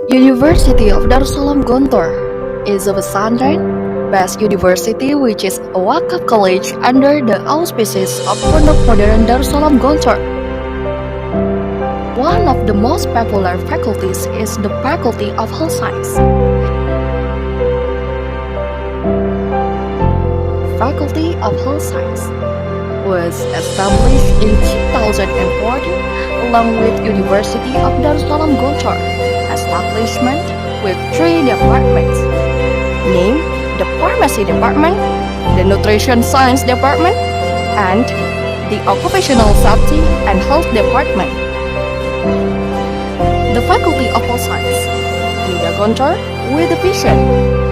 University of Darussalam Gontor is a pesantren-based university which is a Wakaf college under the auspices of Pondok Modern Darussalam Gontor. One of the most popular faculties is the Faculty of Health Science. Faculty of Health Science was established in 2014 along with University of Darussalam Gontor establishment with 3 departments, named the Pharmacy Department, the Nutrition Science Department, and the Occupational Safety and Health Department. The Faculty of Health Science Nida Gontor with a vision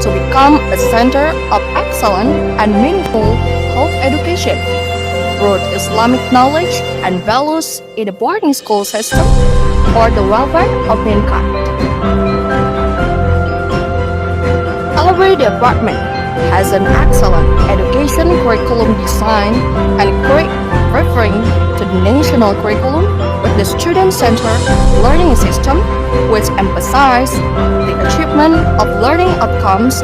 to become a center of excellent and meaningful health education, broad Islamic knowledge and values in the boarding school system for the welfare of mankind. Every department has an excellent education curriculum design and referring to the national curriculum with the student-centered learning system which emphasizes the achievement of learning outcomes.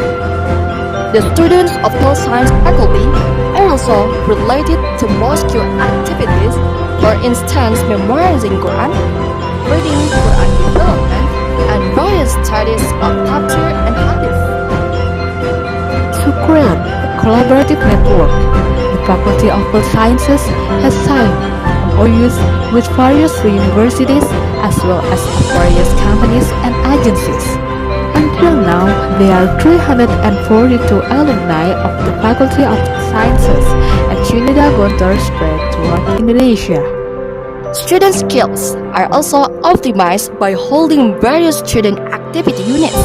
The students of health science faculty are also related to mosque activities, for instance memorizing Quran, reading Quran development, and various studies of tafsir and hadith. To create a collaborative network, the Faculty of Health Sciences has signed MOUs with various universities as well as various companies and agencies. Until now, there are 342 alumni of the Faculty of Sciences at Unida Gontor spread throughout Indonesia. Student skills are also optimized by holding various student activity units,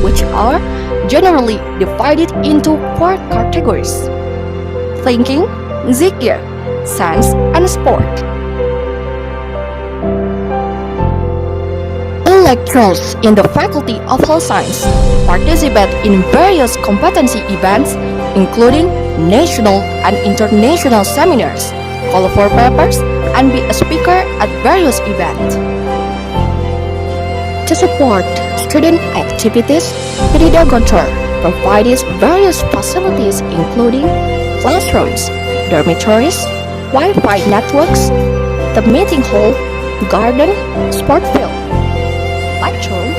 which are generally divided into 4 categories: thinking, zikir, science, and sport. Lecturers in the Faculty of Health Science participate in various competency events, including national and international seminars, call for papers, and be a speaker at various events. To support student activities, Unida Gontor provides various facilities including classrooms, dormitories, Wi-Fi networks, the meeting hall, garden, sport field, lecture room,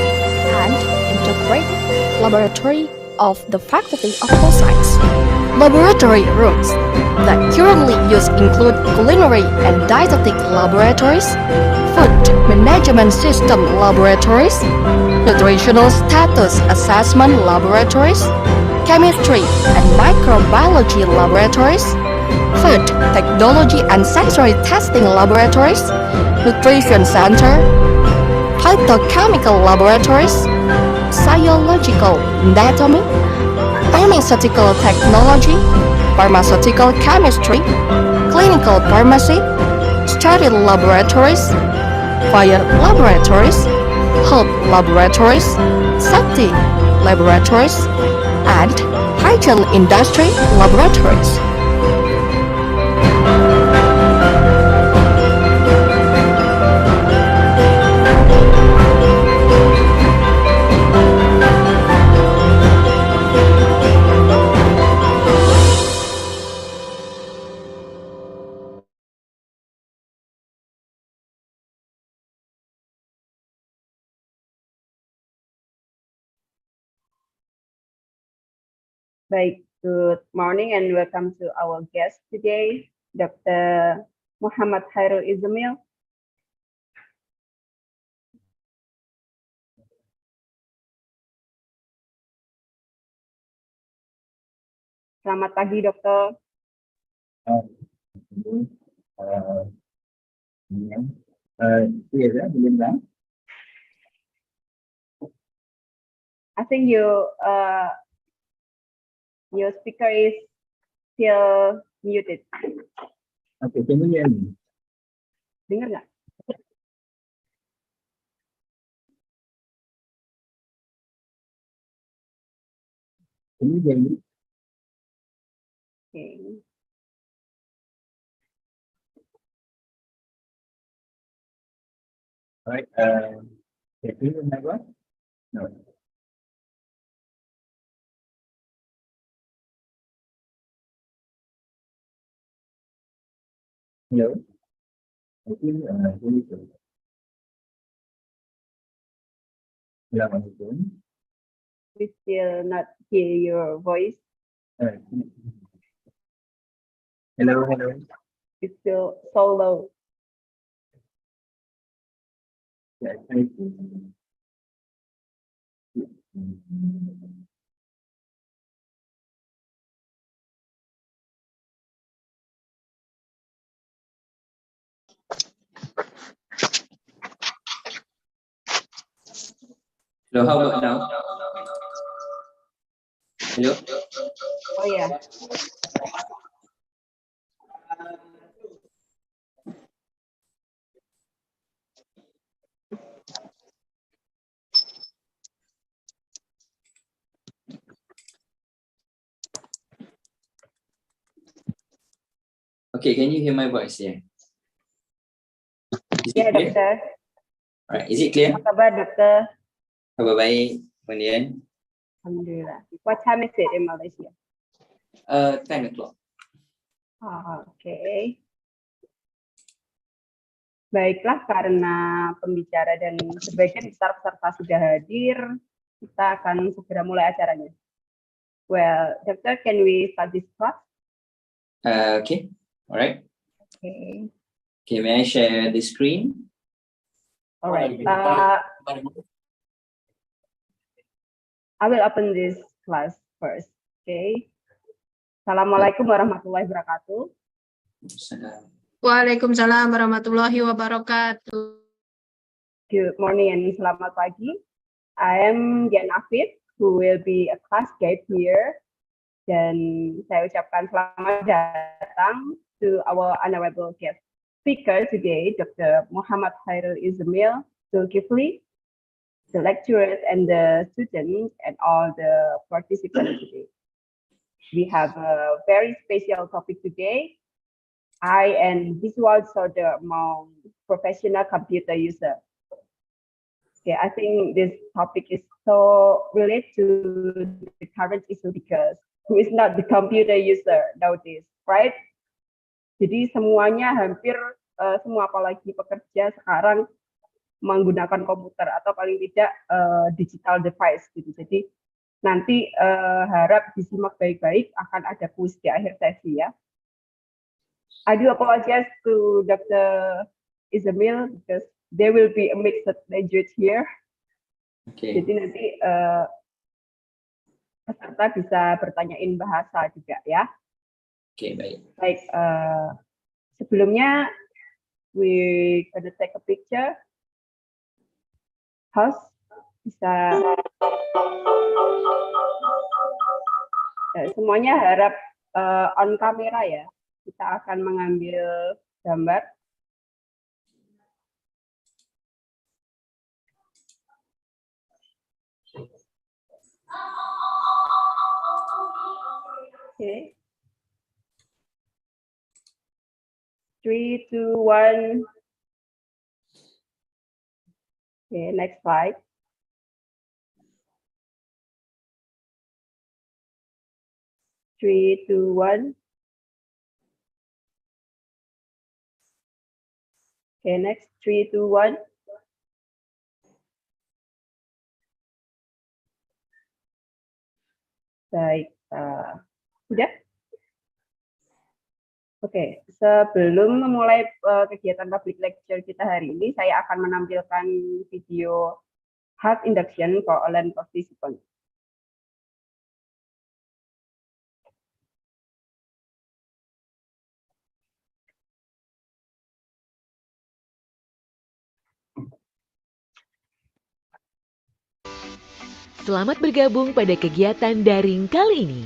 and integrated laboratory of the Faculty of Health Science. Laboratory rooms that currently used include culinary and dietetic laboratories, food management system laboratories, nutritional status assessment laboratories, chemistry and microbiology laboratories, food technology and sensory testing laboratories, nutrition center, phytochemical laboratories, biological anatomy, pharmaceutical technology, pharmaceutical chemistry, clinical pharmacy, sterile laboratories, fire laboratories, health laboratories, safety laboratories, and hygiene industry laboratories. Baik, good morning and welcome to our guest today, Dr. Muhammad Khairul Izamil. Selamat pagi, Dokter. I think your speaker is still muted. Okay, can you hear me? Dengar nggak? Can you hear me? Okay. All right. Can you hear my voice? No. Hello. I think really good. Yeah, on the phone. We still not hear your voice. Uh, hello, hello. It's still so low. Yeah, I, So how about now? Hello? Oh yeah. Okay, can you hear my voice? Yeah. Is Ya it clear? dokter. Alright, is it clear? Apa kabar dokter? Kabar baik, kemudian Alhamdulillah. What time is it in Malaysia? 10 o'clock. Oke. Baiklah, karena pembicara dan sebagian besar peserta sudah hadir, kita akan segera mulai acaranya. Well, doctor, can we start this class? Okay, alright. Okay. Okay, may I share the screen? All right. I will open this class first. Okay. Assalamualaikum warahmatullahi wabarakatuh. Waalaikumsalam warahmatullahi wabarakatuh. Good morning and selamat pagi. I am Jan Afid, who will be a class guide here. Dan saya ucapkan selamat datang to our honorable guest speaker today, Dr. Muhammad Hairul Ismail Zulkifli, the lecturers and the students and all the participants today. We have a very special topic today. I am visual disorder among professional computer user. Okay, I think this topic is so related to the current issue because who is not the computer user nowadays, right? Jadi semuanya hampir semua apalagi pekerja sekarang menggunakan komputer atau paling tidak digital device gitu. Jadi nanti harap disimak baik-baik, akan ada kuis di akhir sesi ya. I do apologize to Dr. Ismail because there will be a mixed language here. Okay. Jadi nanti peserta bisa bertanyain bahasa juga ya. Okay, baik. Baik, sebelumnya we gonna take a picture. Host bisa semuanya harap on kamera ya. Kita akan mengambil gambar. Okay. 3, 2, 1. Okay, next slide. Three, two, one. Okay, next. 3, 2, 1. Baik, sudah? Oke, sebelum memulai kegiatan public lecture kita hari ini, saya akan menampilkan video health induction for online participants. Selamat bergabung pada kegiatan daring kali ini.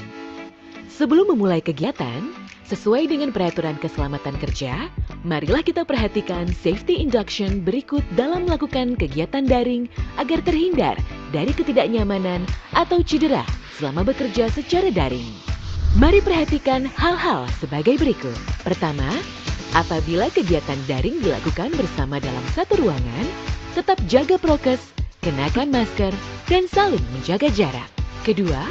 Sebelum memulai kegiatan, sesuai dengan peraturan keselamatan kerja, marilah kita perhatikan safety induction berikut dalam melakukan kegiatan daring agar terhindar dari ketidaknyamanan atau cedera selama bekerja secara daring. Mari perhatikan hal-hal sebagai berikut. Pertama, apabila kegiatan daring dilakukan bersama dalam satu ruangan, tetap jaga prokes kenakan masker, dan saling menjaga jarak. Kedua,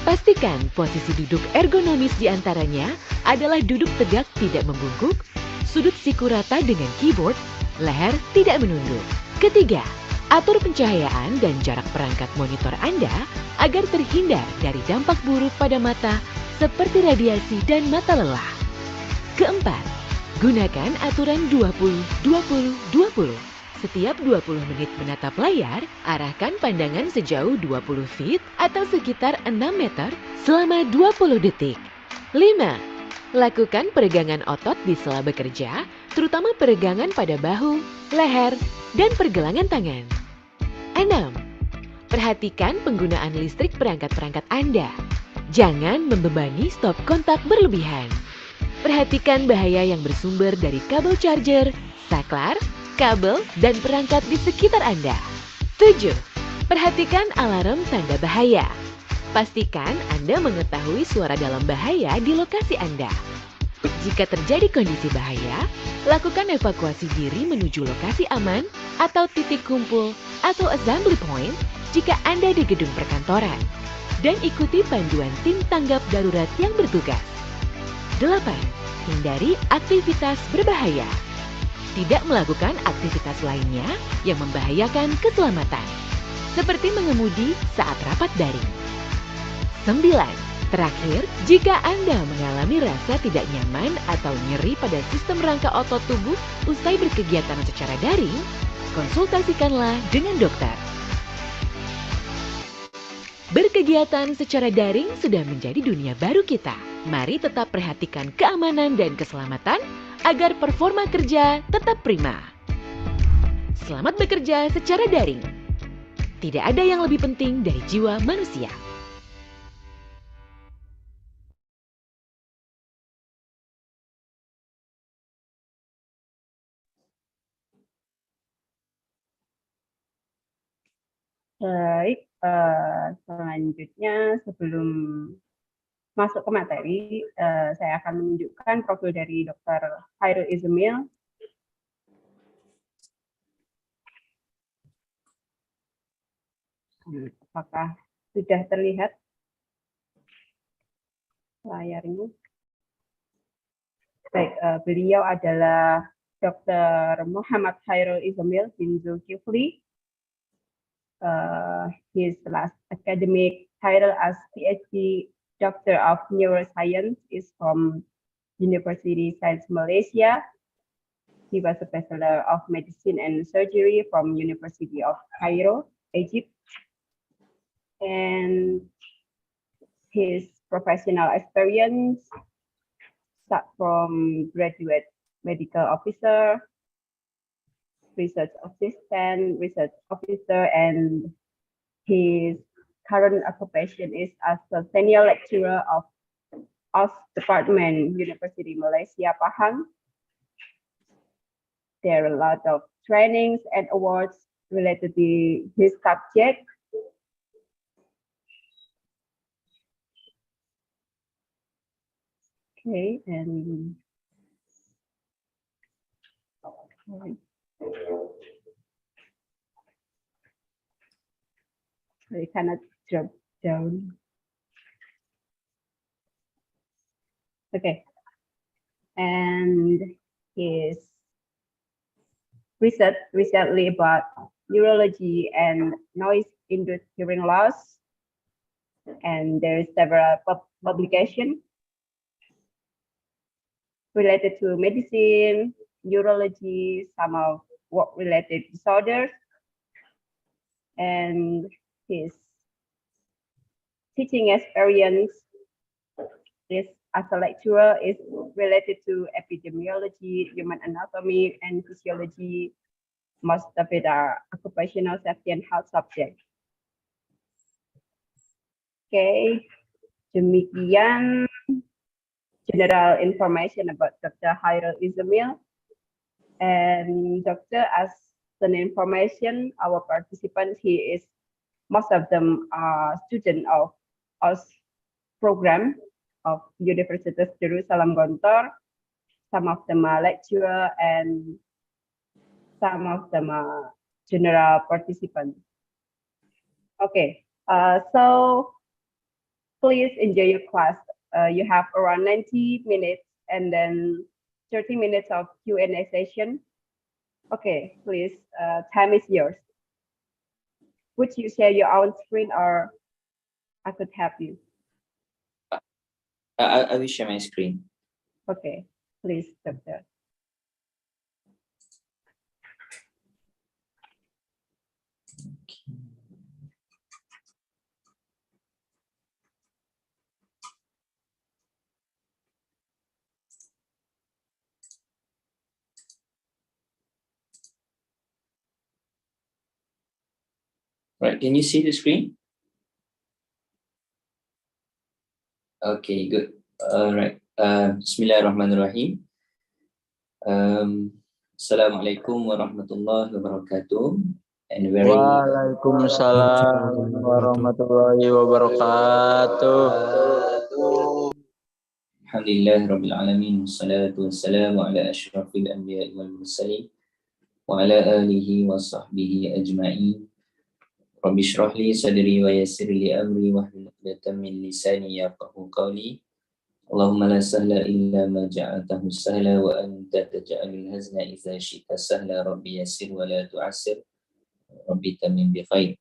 pastikan posisi duduk ergonomis di antaranya adalah duduk tegak tidak membungkuk, sudut siku rata dengan keyboard, leher tidak menunduk. Ketiga, atur pencahayaan dan jarak perangkat monitor Anda agar terhindar dari dampak buruk pada mata seperti radiasi dan mata lelah. Keempat, gunakan aturan 20-20-20. Setiap 20 menit menatap layar, arahkan pandangan sejauh 20 feet atau sekitar 6 meter selama 20 detik. 5. Lakukan peregangan otot di sela bekerja, terutama peregangan pada bahu, leher, dan pergelangan tangan. 6. Perhatikan penggunaan listrik perangkat-perangkat Anda. Jangan membebani stop kontak berlebihan. Perhatikan bahaya yang bersumber dari kabel charger, saklar, kabel, dan perangkat di sekitar Anda. 7. Perhatikan alarm tanda bahaya. Pastikan Anda mengetahui suara dalam bahaya di lokasi Anda. Jika terjadi kondisi bahaya, lakukan evakuasi diri menuju lokasi aman atau titik kumpul atau assembly point jika Anda di gedung perkantoran. Dan ikuti panduan tim tanggap darurat yang bertugas. 8. Hindari aktivitas berbahaya. Tidak melakukan aktivitas lainnya yang membahayakan keselamatan, seperti mengemudi saat rapat daring. 9. Terakhir, jika Anda mengalami rasa tidak nyaman atau nyeri pada sistem rangka otot tubuh usai berkegiatan secara daring, konsultasikanlah dengan dokter. Berkegiatan secara daring sudah menjadi dunia baru kita. Mari tetap perhatikan keamanan dan keselamatan agar performa kerja tetap prima. Selamat bekerja secara daring. Tidak ada yang lebih penting dari jiwa manusia. Baik, selanjutnya sebelum masuk ke materi, saya akan menunjukkan profil dari Dr. Khairul Izamil. Apakah sudah terlihat layarnya? Baik, beliau adalah Dr. Muhammad Khairul Izamil bin Zulkifli. His last academic title as PhD Doctor of Neuroscience is from University Science Malaysia. He was a Bachelor of Medicine and Surgery from University of Cairo, Egypt. And his professional experience start from graduate medical officer, research assistant, research officer, and his current occupation is as a senior lecturer of OSH Department, University Malaysia, Pahang. There are a lot of trainings and awards related to his subject. Okay, and I cannot drop down. Okay, and his research recently about neurology and noise-induced hearing loss, and there is several publications related to medicine, neurology, some of work-related disorders, and his teaching experience is as a lecturer is related to epidemiology, human anatomy, and physiology. Most of it are occupational safety and health subjects. Okay, demikian general information about Dr. Khairul Izamil. And Doctor, as an information, our participants, most of them are students of us program of Universitas Jerusalem Gontor. Some of them are lecturer and some of them are general participants. Okay. So please enjoy your class. You have around 90 minutes and then 30 minutes of Q&A session. Okay, please, time is yours. Would you share your own screen or I could help you? I will share my screen. Okay, please, Doctor. Right, can you see the screen? Okay, good. All right. Bismillahirrahmanirrahim. Assalamualaikum warahmatullahi wabarakatuh. And very Waalaikumsalam warahmatullahi wabarakatuh. Alhamdulillah Rabbil Alamin. Wassalatu wassalamu ala ashrafil anbiya wal mursalin wa ala alihi wa sahbihi ajma'in. Rabbi shrah li sadri wa yassir li amri wahlul 'uqdatam min lisani yafqahu qawli. Allahumma la sahla illa ma ja'altahu sahla wa anta taj'alul hazna idza syi'ta sahla. Rabbi yassir wa la tu'assir. Rabbi tamim bi khair.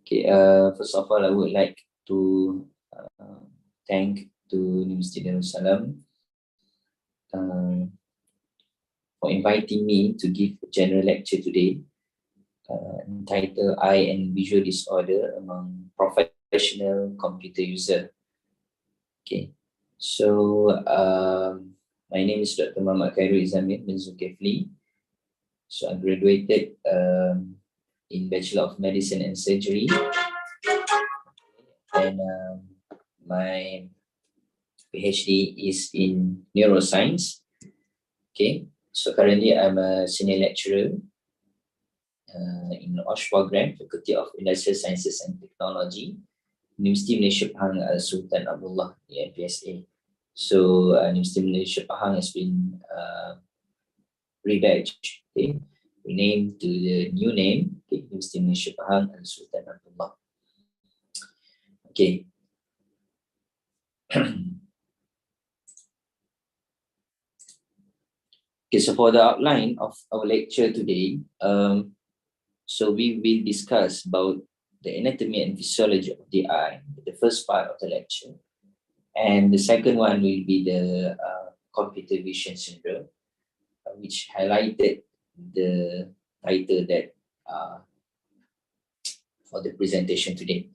Okay, first of all, I would like to thank to University Darussalam for inviting me to give a general lecture today entitled Eye and Visual Disorder Among Professional Computer User. Okay, so my name is Dr. Muhammad Khairul Izamil bin Zulkifli. So I graduated in Bachelor of Medicine and Surgery, and my PhD is in neuroscience. Okay, so currently I'm a senior lecturer in OSH program, Faculty of Industrial Sciences and Technology, University Malaysia Pahang Sultan Abdullah, the NPSA. So University Malaysia Pahang has been rebadged, okay, renamed to the new name, okay, University Malaysia Pahang Sultan Abdullah. Okay. Okay, so for the outline of our lecture today, so we will discuss about the anatomy and physiology of the eye, the first part of the lecture. And the second one will be the computer vision syndrome, which highlighted the title that for the presentation today.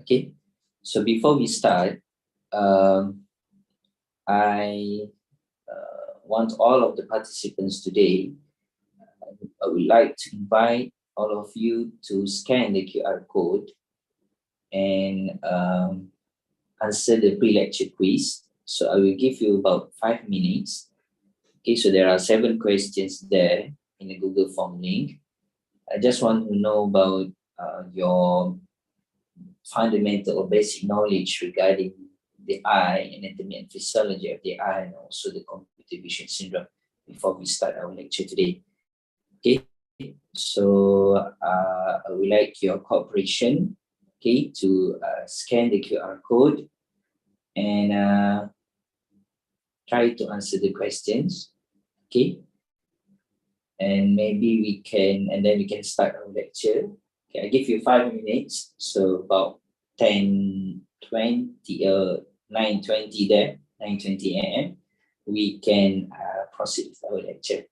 Okay, so before we start, I want all of the participants today, I would like to invite all of you to scan the QR code and answer the pre-lecture quiz. So I will give you about 5 minutes. Okay, so there are 7 questions there in the Google Form link. I just want to know about your fundamental or basic knowledge regarding the eye, anatomy and physiology of the eye, and also the computer vision syndrome before we start our lecture today. Okay, so I would like your cooperation, okay, to scan the QR code and try to answer the questions, okay, and maybe we can, and then we can start our lecture. Okay, I give you 5 minutes, so about 9:20 there, 9:20 a.m. we can proceed with our lecture.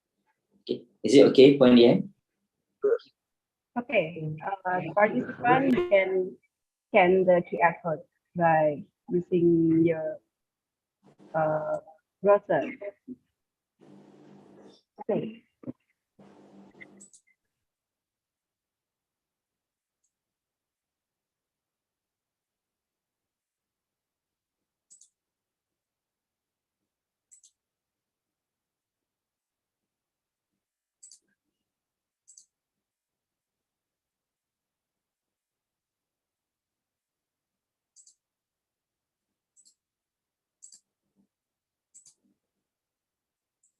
Okay, is it okay, Puan Lian? Okay, participant can scan the QR code by using your browser. Okay.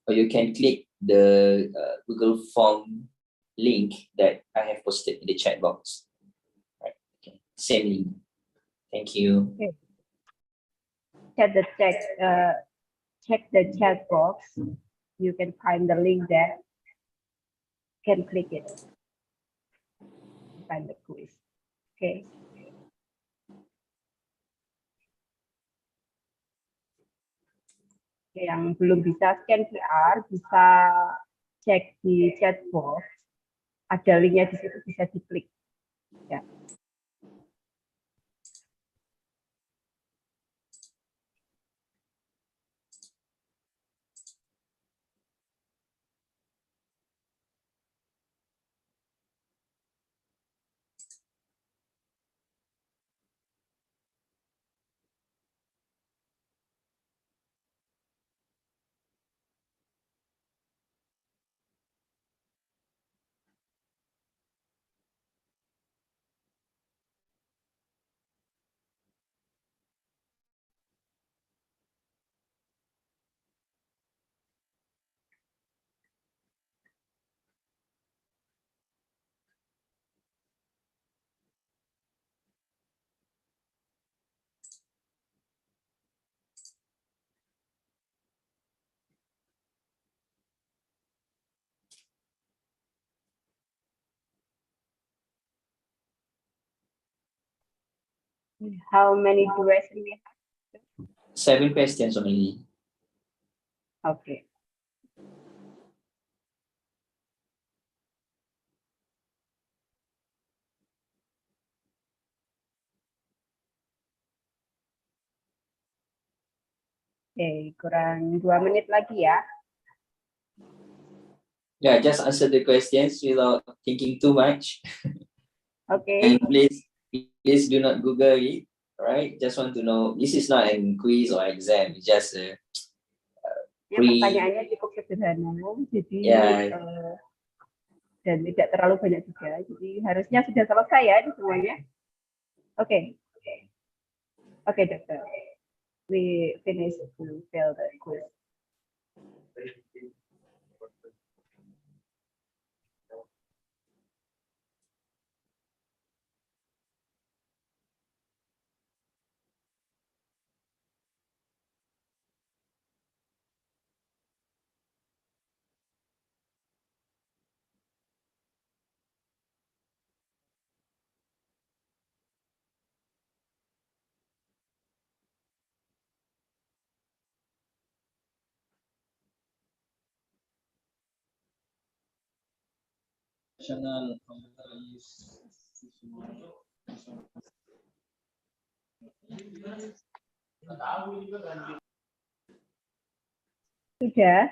Or you can click the Google Form link that I have posted in the chat box. Right. same link. Thank you. Okay. Check the chat box. You can find the link there. Can click it. Find the quiz. Okay. Yang belum bisa scan QR bisa cek di chat box. Ada linknya di situ, bisa diklik. Ya. How many duration we have? 7 questions only. Okay. Oke, kurang 2 menit lagi ya. Yeah, just answer the questions without thinking too much. Oke. And please do not Google it. Right? Just want to know. This is not a quiz or exam. It's just a Ya, pertanyaannya cukup sederhana, jadi dan tidak terlalu banyak juga. Jadi harusnya sudah selesai ya di semuanya. Oke. Oke, dokter. We finish to fill the quiz. Sudah.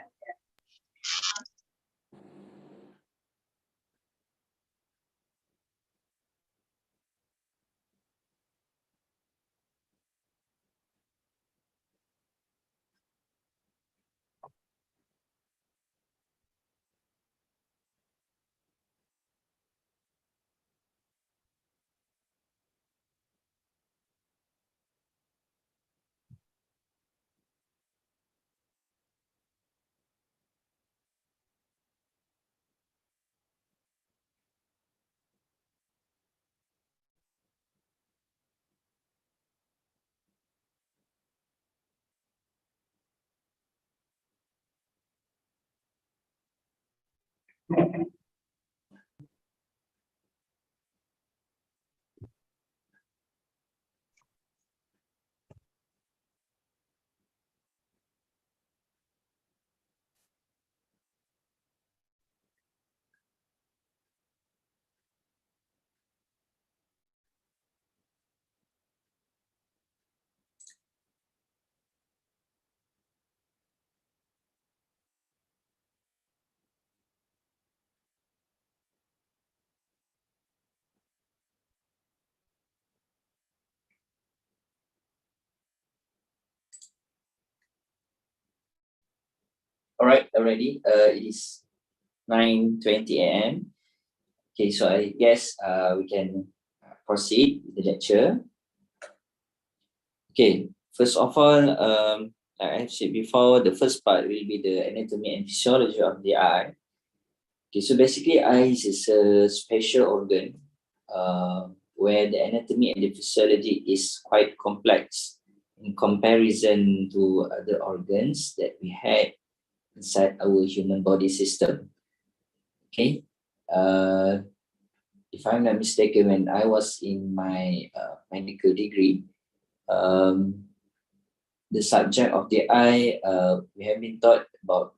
All right, already. It is 9:20 a.m. Okay, so I guess we can proceed with the lecture. Okay, first of all, like I said before, the first part will be the anatomy and physiology of the eye. Okay, so basically, eyes is a special organ where the anatomy and the physiology is quite complex in comparison to other organs that we had inside our human body system. Okay, if I'm not mistaken, when I was in my medical degree, the subject of the eye, we have been taught about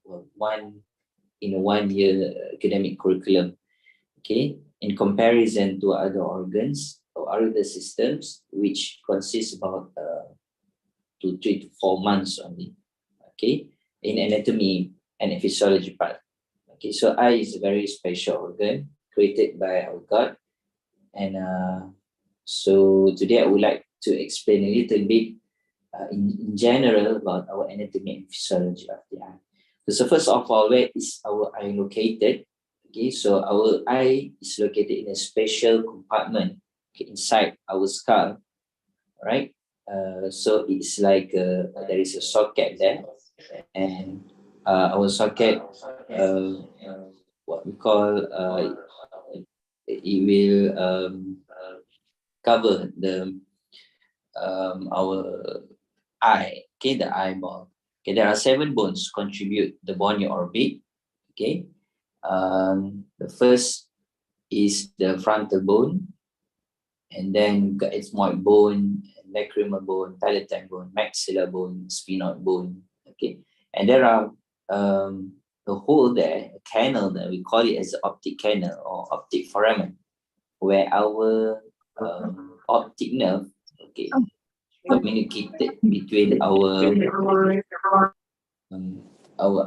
in a 1 year academic curriculum. Okay, in comparison to other organs or other systems, which consists about 3 to 4 months only. Okay, in anatomy and physiology part. Okay, so eye is a very special organ created by our God, and so today I would like to explain a little bit in general about our anatomy and physiology of the eye. So first of all, where is our eye located? Okay, so our eye is located in a special compartment, okay, inside our skull, right? So it's like there is a socket there, and our socket, what we call, it will cover the our eye, okay, the eyeball. Okay, there are 7 bones contribute the bony orbit. Okay, the first is the frontal bone, and then got ethmoid bone, lacrimal bone, palatine bone, maxillar bone, sphenoid bone. Okay, and there are a hole there, a canal there. We call it as the optic canal or optic foramen, where our optic nerve, okay, communicated between our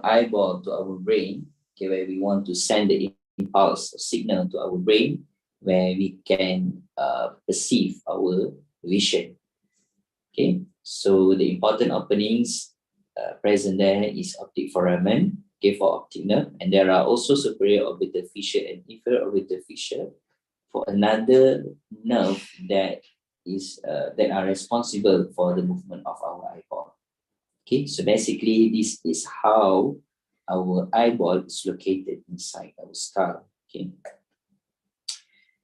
eyeball to our brain, okay, where we want to send the impulse or signal to our brain, where we can perceive our vision. Okay, so the important openings present there is optic foramen, okay, for optic nerve, and there are also superior orbital fissure and inferior orbital fissure for another nerve that is that are responsible for the movement of our eyeball. Okay, so basically this is how our eyeball is located inside our skull. Okay,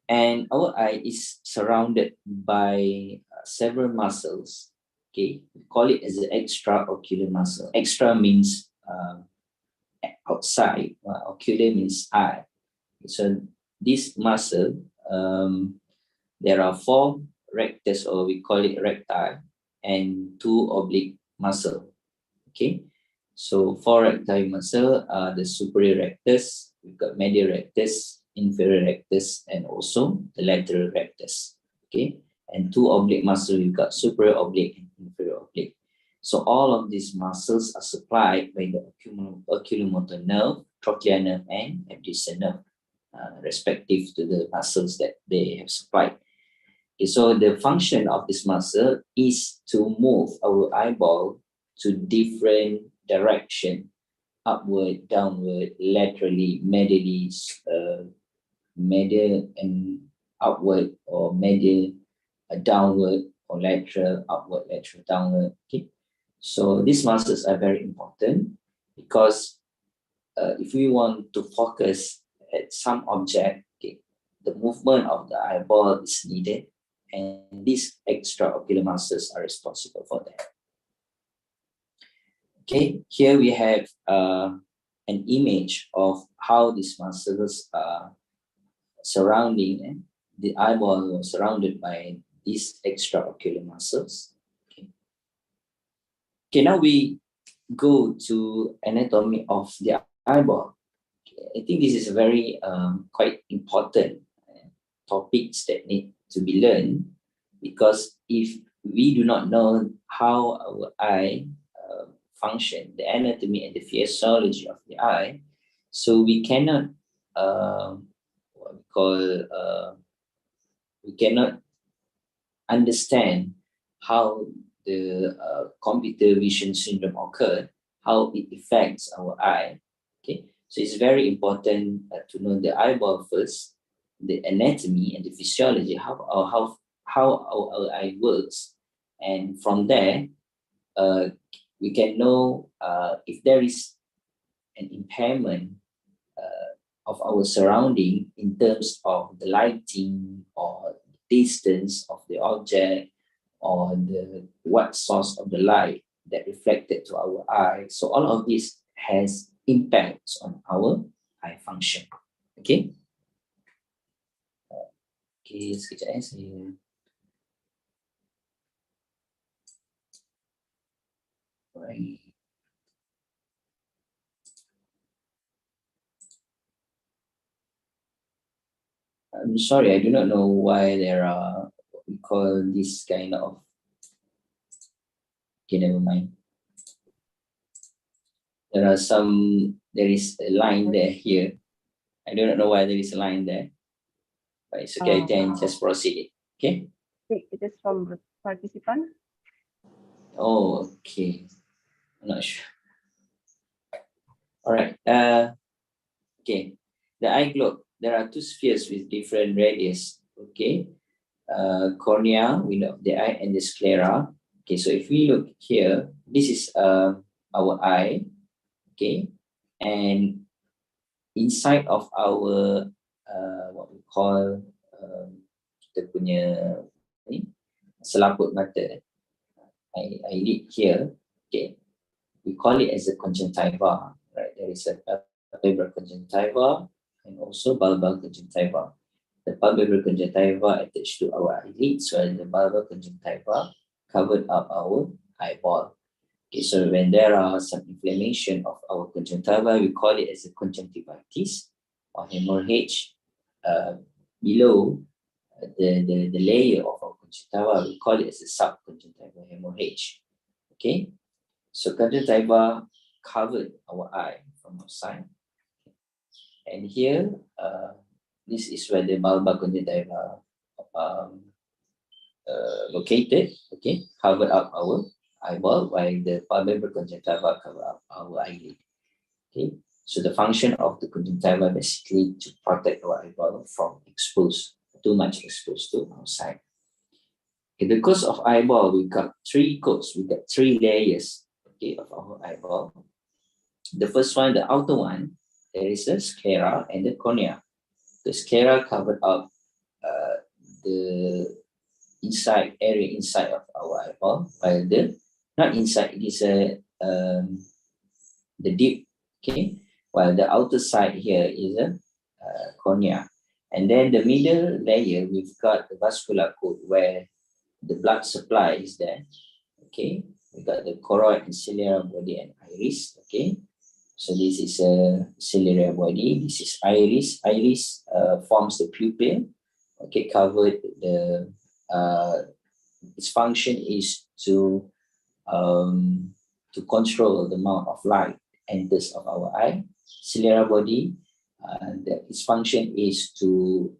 and our eye is surrounded by several muscles. Okay, we call it as the extraocular muscle. Extra means outside, ocular means eye. So this muscle, there are 4 rectus, or we call it recti, and 2 oblique muscle. Okay, so 4 recti muscle are the superior rectus, we've got medial rectus, inferior rectus, and also the lateral rectus. Okay, and 2 oblique muscle, we've got superior oblique and inferior oblique. So all of these muscles are supplied by the oculomotor nerve, trochlear nerve, and abducens nerve, respective to the muscles that they have supplied. Okay, so the function of this muscle is to move our eyeball to different direction, upward, downward, laterally, medially, medial and upward, or medial, downward, or lateral, upward, lateral, downward. Okay, so these muscles are very important because if we want to focus at some object, okay, the movement of the eyeball is needed, and these extraocular muscles are responsible for that. Okay, here we have an image of how these muscles are surrounding the eyeball, surrounded by these extraocular muscles. Okay. Okay, now we go to anatomy of the eyeball. I think this is a very quite important topics that need to be learned, because if we do not know how our eye function, the anatomy and the physiology of the eye, so we cannot what we call we cannot understand how the computer vision syndrome occurred, how it affects our eye. Okay, so it's very important to know the eyeball first, the anatomy and the physiology, how our eye works, and from there we can know if there is an impairment of our surrounding in terms of the lighting or distance of the object or what source of the light that reflected to our eye. So all of this has impacts on our eye function. Okay. Okay, sekejap saya. Right. I'm sorry, I do not know why there are what we call this kind of. Okay, never mind. There is a line there here. I do not know why there is a line there. But it's okay, then just proceed. Okay. It is from the participant. Oh, okay. I'm not sure. All right. Okay. The eye globe. There are two spheres with different radius. Okay. Cornea, we know the eye, and the sclera. Okay. So if we look here, this is our eye. Okay. And inside of our what we call kita punya ni, selaput mata, eyelid here. Okay. We call it as a conjunctiva, right? There is a palpebral conjunctiva and also bulbar conjunctiva. The palpebral conjunctiva attached to our eyelids, while the bulbar conjunctiva covered up our eyeball. Okay, so when there are some inflammation of our conjunctiva, we call it as a conjunctivitis or hemorrhage below the layer of our conjunctiva. We call it as a subconjunctival hemorrhage. Okay. So conjunctiva covered our eye from outside. And here, this is where the bulbar conjunctiva located, okay, covered up our eyeball, while the palpebral conjunctiva cover up our eyelid. Okay, so the function of the conjunctiva basically to protect our eyeball from too much exposed to outside. Okay, the coats of eyeball, we got three coats, we got three layers, okay, of our eyeball. The first one, the outer one, there is a sclera and the cornea. The sclera covered up the area inside of our eyeball, while not inside, it is the deep, okay, while the outer side here is a cornea. And then the middle layer, we've got the vascular coat where the blood supply is there, okay. We got the choroid and ciliary body and iris, okay. So this is a ciliary body, this is iris. Iris forms the pupil, okay, covered its function is to control the amount of light enters of our eye. Ciliary body, its function is to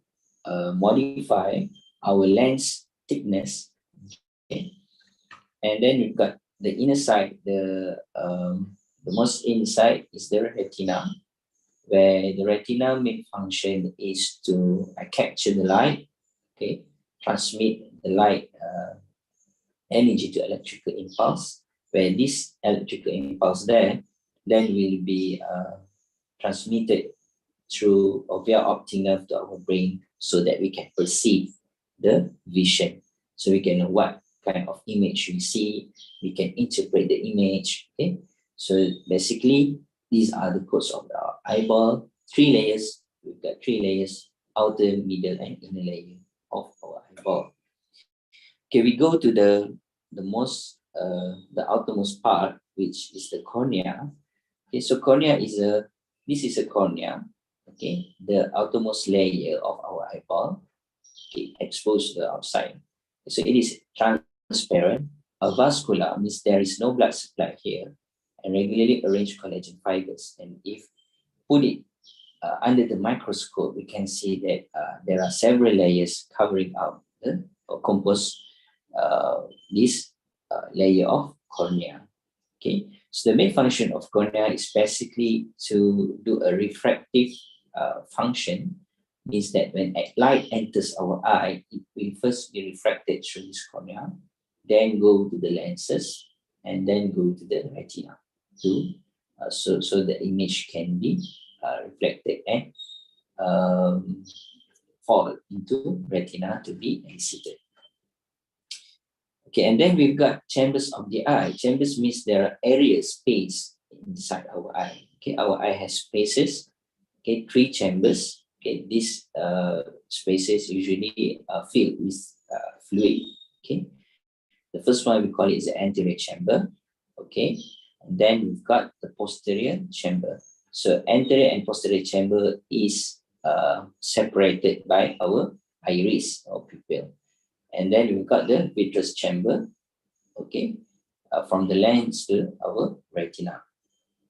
modify our lens thickness. Okay. And then we've got the inner side, the most inside is the retina, where the retina main function is to capture the light, okay, transmit the light energy to electrical impulse, where this electrical impulse then will be transmitted through or via optic nerve to our brain so that we can perceive the vision. So we can know what kind of image we see, we can interpret the image, okay. So basically, these are the coats of the eyeball, three layers. We've got three layers, outer, middle, and inner layer of our eyeball. Okay, we go to the outermost part, which is the cornea. Okay, so this is a cornea. Okay, the outermost layer of our eyeball, okay, exposed to the outside. So it is transparent. Vascular means there is no blood supply here, and regularly arranged collagen fibers. And if put it under the microscope, we can see that there are several layers covering up or compose this layer of cornea. Okay, so the main function of cornea is basically to do a refractive function. Means that when light enters our eye, it will first be refracted through this cornea, then go to the lenses, and then go to the retina, so the image can be reflected and fall into retina to be elicited. Okay, and then we've got chambers of the eye. Chambers means there are areas, space inside our eye. Okay, our eye has spaces. Okay, 3 chambers. Okay, these spaces usually are filled with fluid. Okay, the first one we call it is the anterior chamber. Okay, and then we've got the posterior chamber. So anterior and posterior chamber is separated by our iris or pupil. And then we've got the vitreous chamber, okay, from the lens to our retina.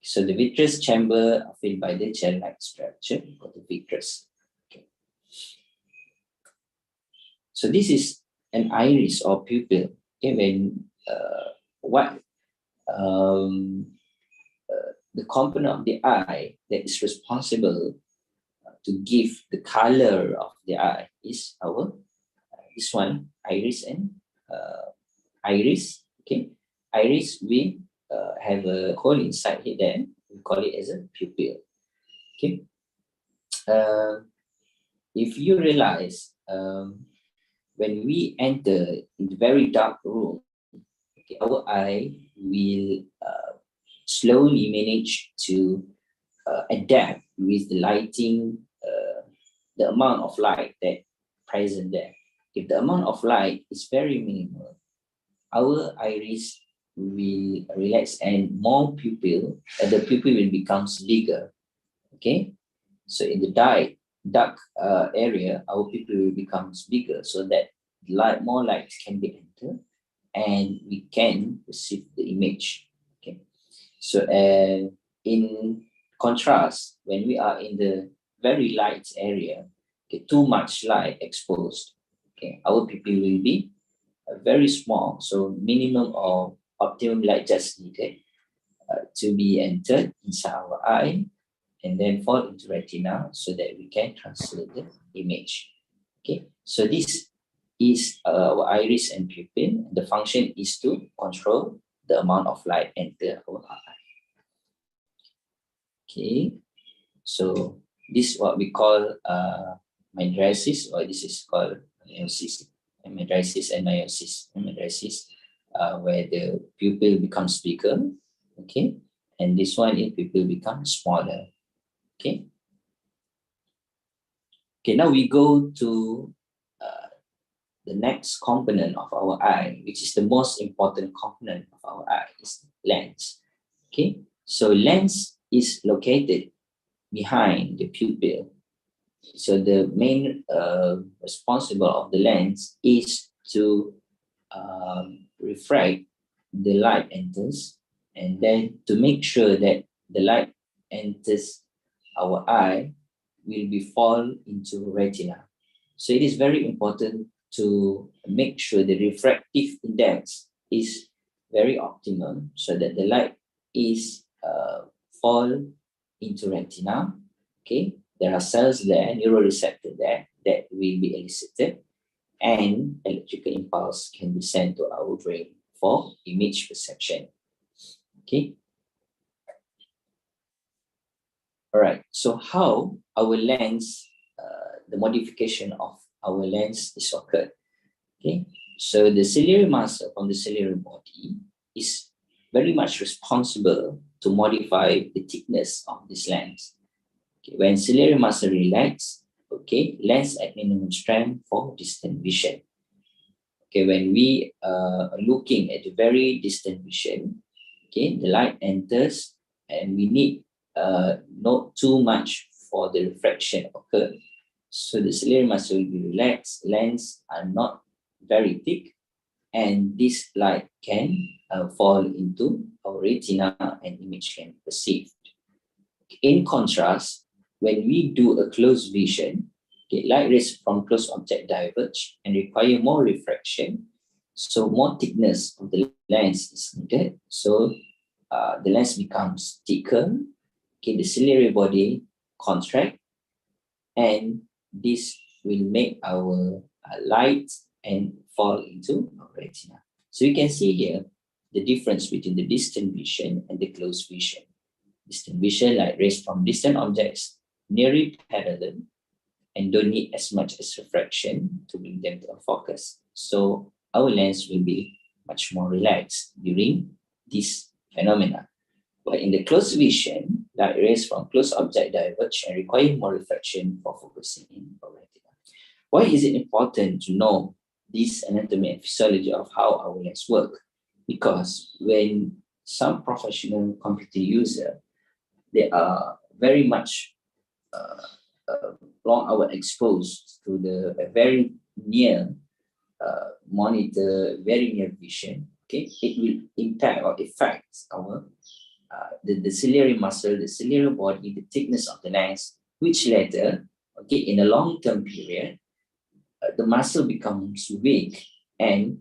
So the vitreous chamber are filled by the gel-like structure of the vitreous. Okay. So this is an iris or pupil. Okay, when the component of the eye that is responsible to give the color of the eye is our this one, iris and iris. Okay, iris we have a hole inside it. Then we call it as a pupil. Okay, if you realize when we enter in the very dark room, okay, our eye will slowly manage to adapt with the lighting, the amount of light that present there. If the amount of light is very minimal, our iris will relax and more pupil, the pupil will become bigger. Okay, so in the dark area, our pupil will become bigger so that more light can be entered and we can receive the image. Okay, so in contrast, when we are in the very light area, okay, too much light exposed, okay, our pupil will be very small, so minimum or optimum light just needed to be entered inside our eye and then fall into retina so that we can translate the image. Okay, so this is our iris and pupil. The function is to control the amount of light enter our eye. Okay, so this is what we call mydriasis, or this is called miosis. Mydriasis and miosis. Mydriasis, where the pupil becomes bigger, okay, and this one is pupil becomes smaller. Okay. Okay, now we go to the next component of our eye, which is the most important component of our eye, is lens. Okay, so lens is located behind the pupil. So the main responsible of the lens is to refract the light enters, and then to make sure that the light enters our eye will be fall into retina. So it is very important to make sure the refractive index is very optimum so that the light is fall into retina. Okay, there are cells there, neuroreceptor there, that will be elicited, and electrical impulse can be sent to our brain for image perception. Okay. All right, so how our lens, the modification of our lens is occurred. Okay, so the ciliary muscle from the ciliary body is very much responsible to modify the thickness of this lens. Okay, when ciliary muscle relax, okay, lens at minimum strength for distant vision. Okay, when we are looking at a very distant vision, okay, the light enters and we need not too much for the refraction occur. So the ciliary muscle will be relaxed, lens are not very thick, and this light can fall into our retina and image can be perceived. In contrast, when we do a close vision, okay, light rays from close object diverge and require more refraction, so more thickness of the lens is needed. So the lens becomes thicker. Okay, the ciliary body contract, and this will make our light and fall into our retina. So you can see here the difference between the distant vision and the close vision. Distant vision, light rays from distant objects nearly parallel, and don't need as much as refraction to bring them to a focus. So our lens will be much more relaxed during this phenomena. But in the close vision, light rays from close object diverge and require more refraction for focusing in our retina. Why is it important to know this anatomy and physiology of how our lens work? Because when some professional computer user, they are very much long hour exposed to the very near monitor, very near vision, okay, it will impact or affect our the ciliary muscle, the ciliary body, the thickness of the lens, which later, okay, in a long-term period, the muscle becomes weak and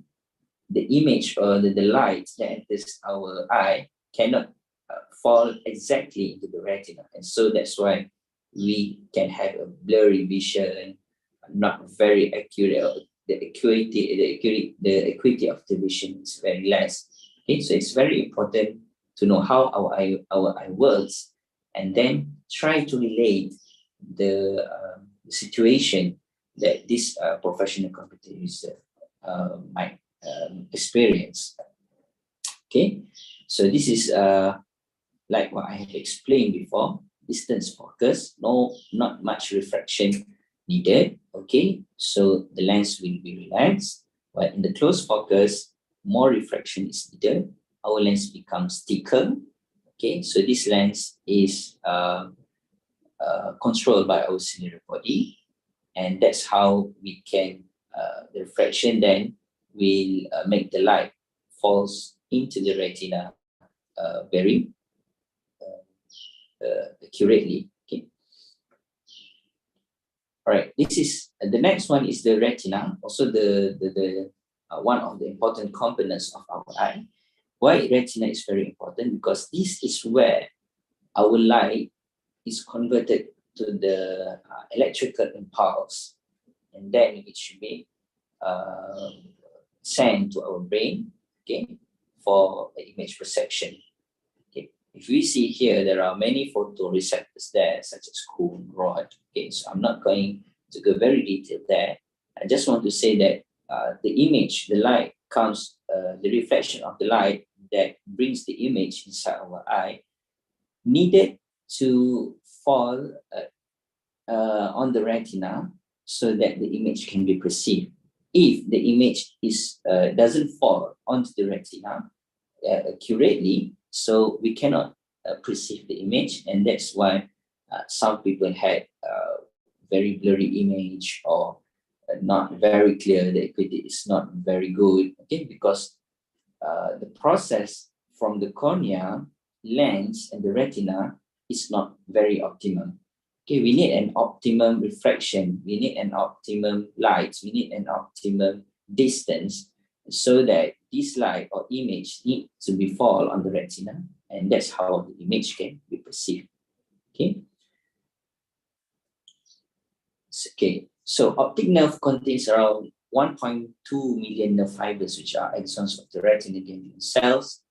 the image or the light that enters our eye cannot fall exactly into the retina. And so that's why we can have a blurry vision, not very accurate, the acuity of the vision is very less. Okay, so it's very important to know how our eye works, and then try to relate the situation that this professional computer user might experience. Okay, so this is like what I have explained before, distance focus, not much refraction needed. Okay, so the lens will be relaxed, but in the close focus, more refraction is needed. Our lens becomes thicker. Okay, so this lens is controlled by our ciliary body, and that's how we can the refraction then will make the light falls into the retina very accurately. Okay. All right. This is the next one is the retina. Also the one of the important components of our eye. Why retina is very important? Because this is where our light is converted to the electrical impulse, and then it should be sent to our brain, okay, for image perception. Okay. If we see here, there are many photoreceptors there, such as cone, rod. Okay, so I'm not going to go very detailed there. I just want to say that the image, the light comes, the reflection of the light that brings the image inside our eye needed to fall on the retina so that the image can be perceived. If the image is doesn't fall onto the retina accurately, so we cannot perceive the image, and that's why some people had very blurry image or not very clear. The acuity is not very good. Okay, because the process from the cornea, lens, and the retina is not very optimum. Okay, we need an optimum refraction, we need an optimum light, we need an optimum distance so that this light or image need to be fall on the retina, and that's how the image can be perceived. Okay. Okay, so optic nerve contains around 1.2 million nerve fibers, which are axons of the retina ganglion cells.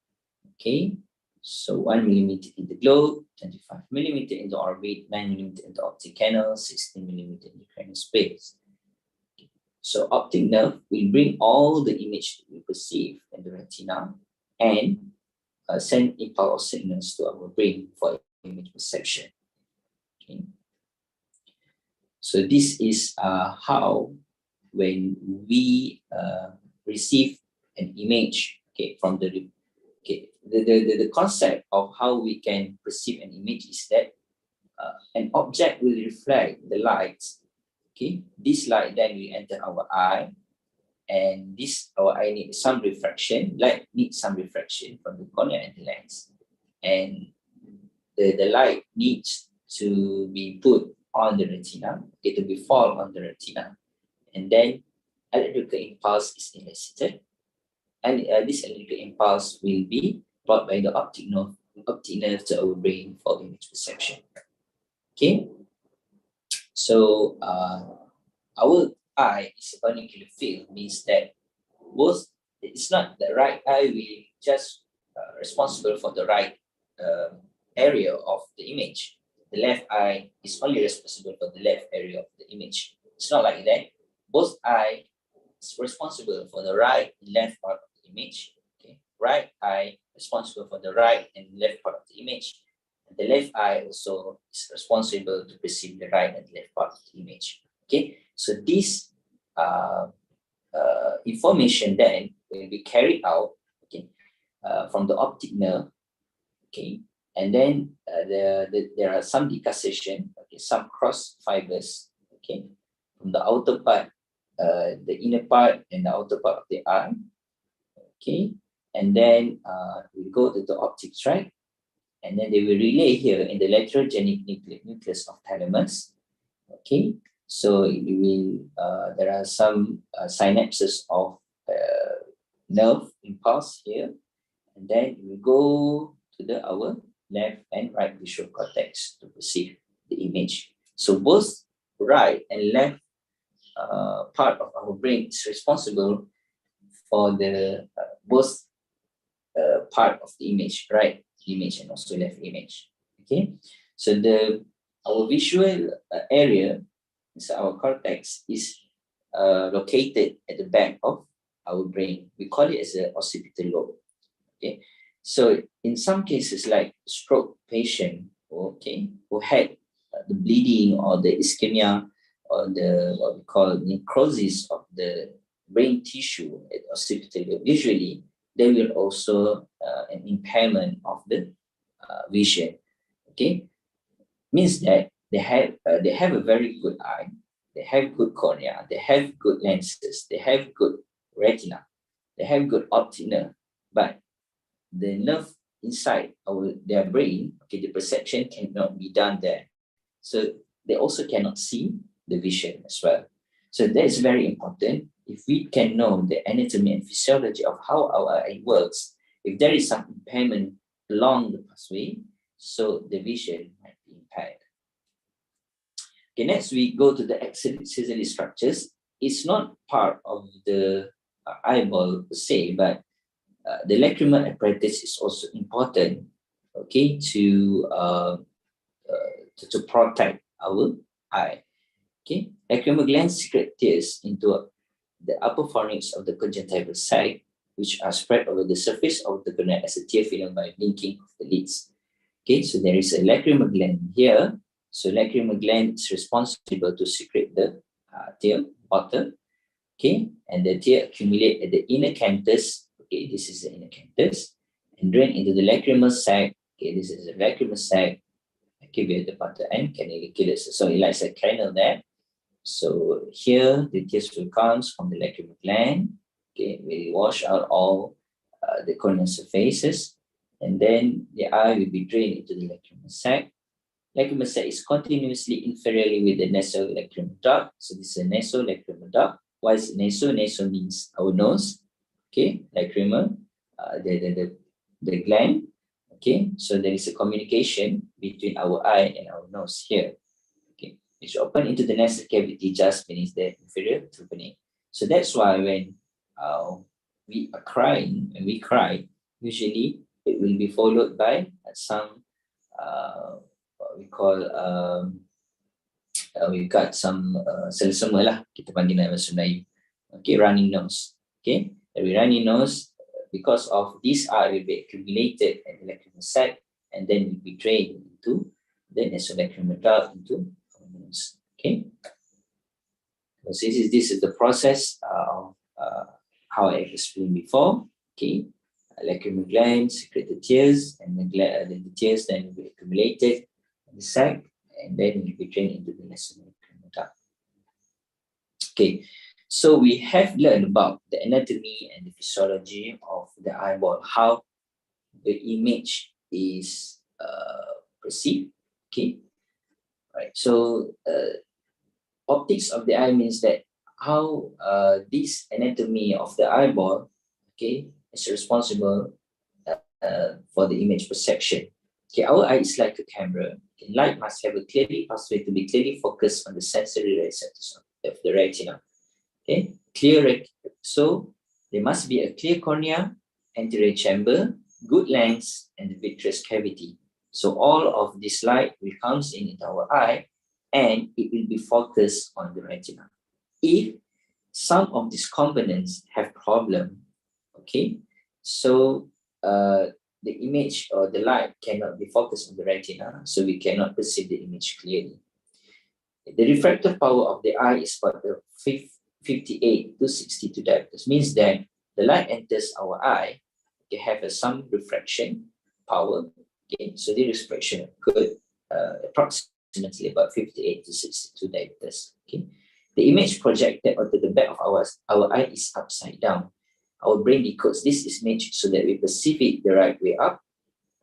Okay, so 1 millimeter in the globe, 25 millimeter in the orbit, 9 millimeter in the optic canal, 16 millimeter in the cranial space. Okay. So optic nerve will bring all the image that we perceive in the retina and send impulse signals to our brain for image perception. Okay. So this is how when we receive an image, okay, from the the concept of how we can perceive an image is that an object will reflect the light. Okay, this light then will enter our eye, and this our eye needs some refraction. Light needs some refraction from the cornea and the lens, and the light needs to be put on the retina. Okay, to be fall on the retina, and then electrical impulse is elicited, and this electrical impulse will be brought by the optic nerve to our brain for image perception. Okay, so our eye is a unicular field, means that both it's not the right eye will just responsible for the right area of the image. the left eye is only responsible for the left area of the image. It's not like that. Both eye is responsible for the right and left part of the image. Okay, right eye responsible for the right and left part of the image. And the left eye also is responsible to perceive the right and left part of the image. Okay, so this information then will be carried out, okay, from the optic nerve, okay, and then there are some decussation, okay, some cross fibers, okay, from the outer part, the inner part and the outer part of the eye, okay, and then we go to the optic tract, and then they will relay here in the lateral genic nucleus of thalamus, okay. So it will, there are some synapses of nerve impulse here, and then we go to our left and right visual cortex to perceive the image. So both right and left part of our brain is responsible for the both part of the image, right image and also left image. Okay, so our visual area, so our cortex, is located at the back of our brain. We call it as the occipital lobe. Okay, so in some cases, like stroke patient, okay, who had the bleeding or the ischemia or the what we call necrosis of the brain tissue at occipital lobe, usually there will also an impairment of the vision. Okay, means that they have a very good eye, they have good cornea, they have good lenses, they have good retina, they have good optic nerve, but the nerve inside their brain, okay, the perception cannot be done there. So they also cannot see the vision as well. So that is very important. If we can know the anatomy and physiology of how our eye works, if there is some impairment along the pathway, so the vision might be impaired. Okay, next we go to the axillary structures. It's not part of the eyeball per se, but the lacrimal apparatus is also important, okay, to protect our eye. Okay, lacrimal glands secrete tears into the upper pharynx of the conjunctival sac, which are spread over the surface of the cornea as a tear film by blinking of the lids. Okay, so there is a lacrimal gland here. So lacrimal gland is responsible to secrete the tear water. Okay, and the tear accumulate at the inner canthus. Okay, this is the inner canthus, and drain into the lacrimal sac. Okay, this is the lacrimal sac. Okay, we have the butter and canaliculus. So it lies a canal there. So here the tears will come from the lacrimal gland. Okay, we wash out all the corneal surfaces, and then the eye will be drained into the lacrimal sac. Lacrimal sac is continuously inferiorly with the nasolacrimal duct. So this is a nasolacrimal duct. Why is it naso? Naso means our nose. Okay, lacrimal, the gland. Okay, so there is a communication between our eye and our nose here. Okay, it's open into the nasal cavity just beneath the inferior tympani. So that's why when we are crying, when we cry, usually it will be followed by some what we call we got some selsema lah, kita panggil dalam bahasa Melayu. Okay, running nose. Okay, the running nose, because of this eye will be accumulated at the lacrimal sac and then will be drained into the nasolacrimal duct into our nose. Okay, so this is the process of how I explained before. Okay, lacrimal gland secrete the tears, and the tears then will be accumulated in the sac and then will be drained into the nasolacrimal duct. Okay, so we have learned about the anatomy and the physiology of the eyeball, how the image is perceived. Okay, right. So optics of the eye means that how this anatomy of the eyeball, okay, is responsible for the image perception. Okay, our eye is like a camera. Okay, light must have a clearly pathway to be clearly focused on the sensory receptors of the retina. Okay, so there must be a clear cornea, anterior chamber, good lens, and the vitreous cavity. So all of this light will come into our eye and it will be focused on the retina. If some of these components have problem, okay, so the image or the light cannot be focused on the retina, so we cannot perceive the image clearly. The refractive power of the eye is about 58 to 62 diopters, means that the light enters our eye, they have some refraction power, okay, so the refraction could approximately about 58 to 62 diopters, okay. The image projected onto the back of our eye is upside down. Our brain decodes this image so that we perceive it the right way up,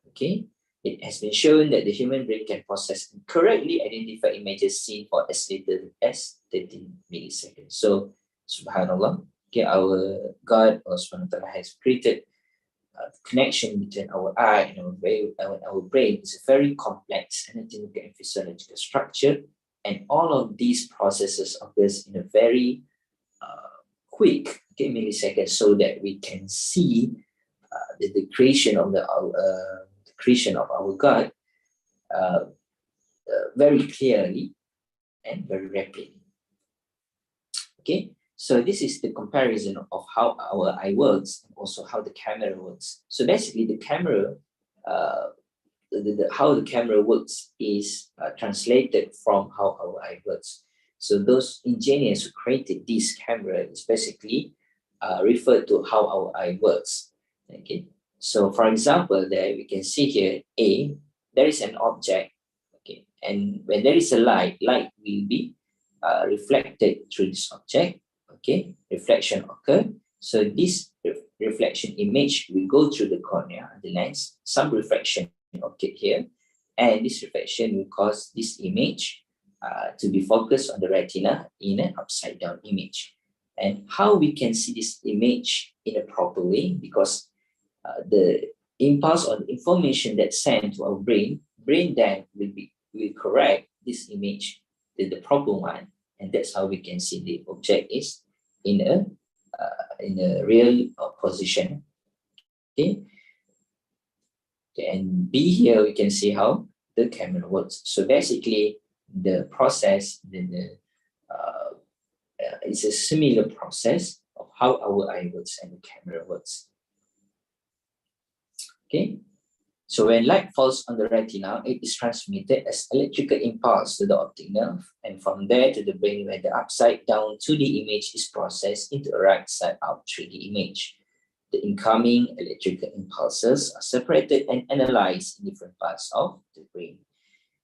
okay. It has been shown that the human brain can process and correctly identify images seen for as little as 13 milliseconds. So, subhanallah, okay, our God or subhanahu wa ta'ala has created a connection between our eye and our brain is a very complex anatomical and physiological structure, and all of these processes occurs in a very quick, okay, milliseconds, so that we can see the creation of creation of our God very clearly and very rapidly. Okay, so this is the comparison of how our eye works and also how the camera works. So basically, the camera, how the camera works is translated from how our eye works. So those engineers who created this camera is basically referred to how our eye works. Okay. So for example, there we can see here A, there is an object, okay, and when there is a light will be reflected through this object, okay, reflection occur. So this reflection image will go through the cornea, the lens, some refraction occur here, and this reflection will cause this image to be focused on the retina in an upside down image. And how we can see this image in a proper way, because the impulse or the information that's sent to our brain then will correct this image to the proper one, and that's how we can see the object is in a real position. Okay. And B here we can see how the camera works. So basically, the process it's a similar process of how our eye works and the camera works. Okay, so when light falls on the retina, it is transmitted as electrical impulse to the optic nerve, and from there to the brain, where the upside down 2D image is processed into a right side up 3D image. The incoming electrical impulses are separated and analyzed in different parts of the brain.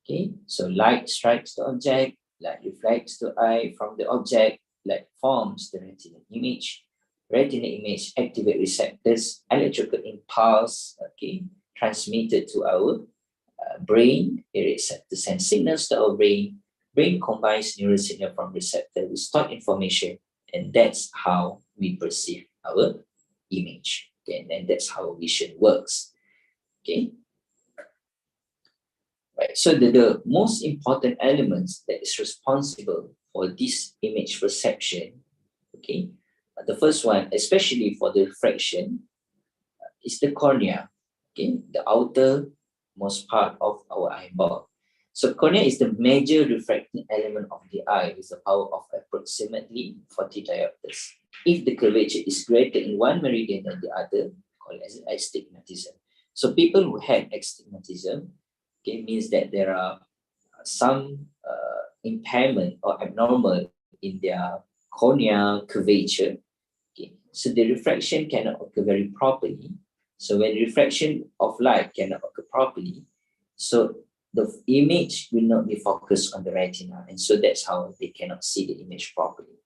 Okay, so light strikes the object, light reflects the eye from the object, light forms the retina image. Retina image activate receptors, electrical impulse, okay, transmitted to our brain. A receptor sends signals to our brain. Brain combines neural signal from receptor with stored information, and that's how we perceive our image. Okay, and then that's how vision works. Okay. Right. So the most important elements that is responsible for this image perception, okay, the first one, especially for the refraction, is the cornea, okay, the outermost part of our eyeball. So cornea is the major refracting element of the eye with a power of approximately 40 diopters. If the curvature is greater in one meridian than the other, called as astigmatism. So people who have astigmatism, okay, means that there are some impairment or abnormal in their cornea curvature. Okay, so the refraction cannot occur very properly. So when refraction of light cannot occur properly, so the image will not be focused on the retina, and so that's how they cannot see the image properly.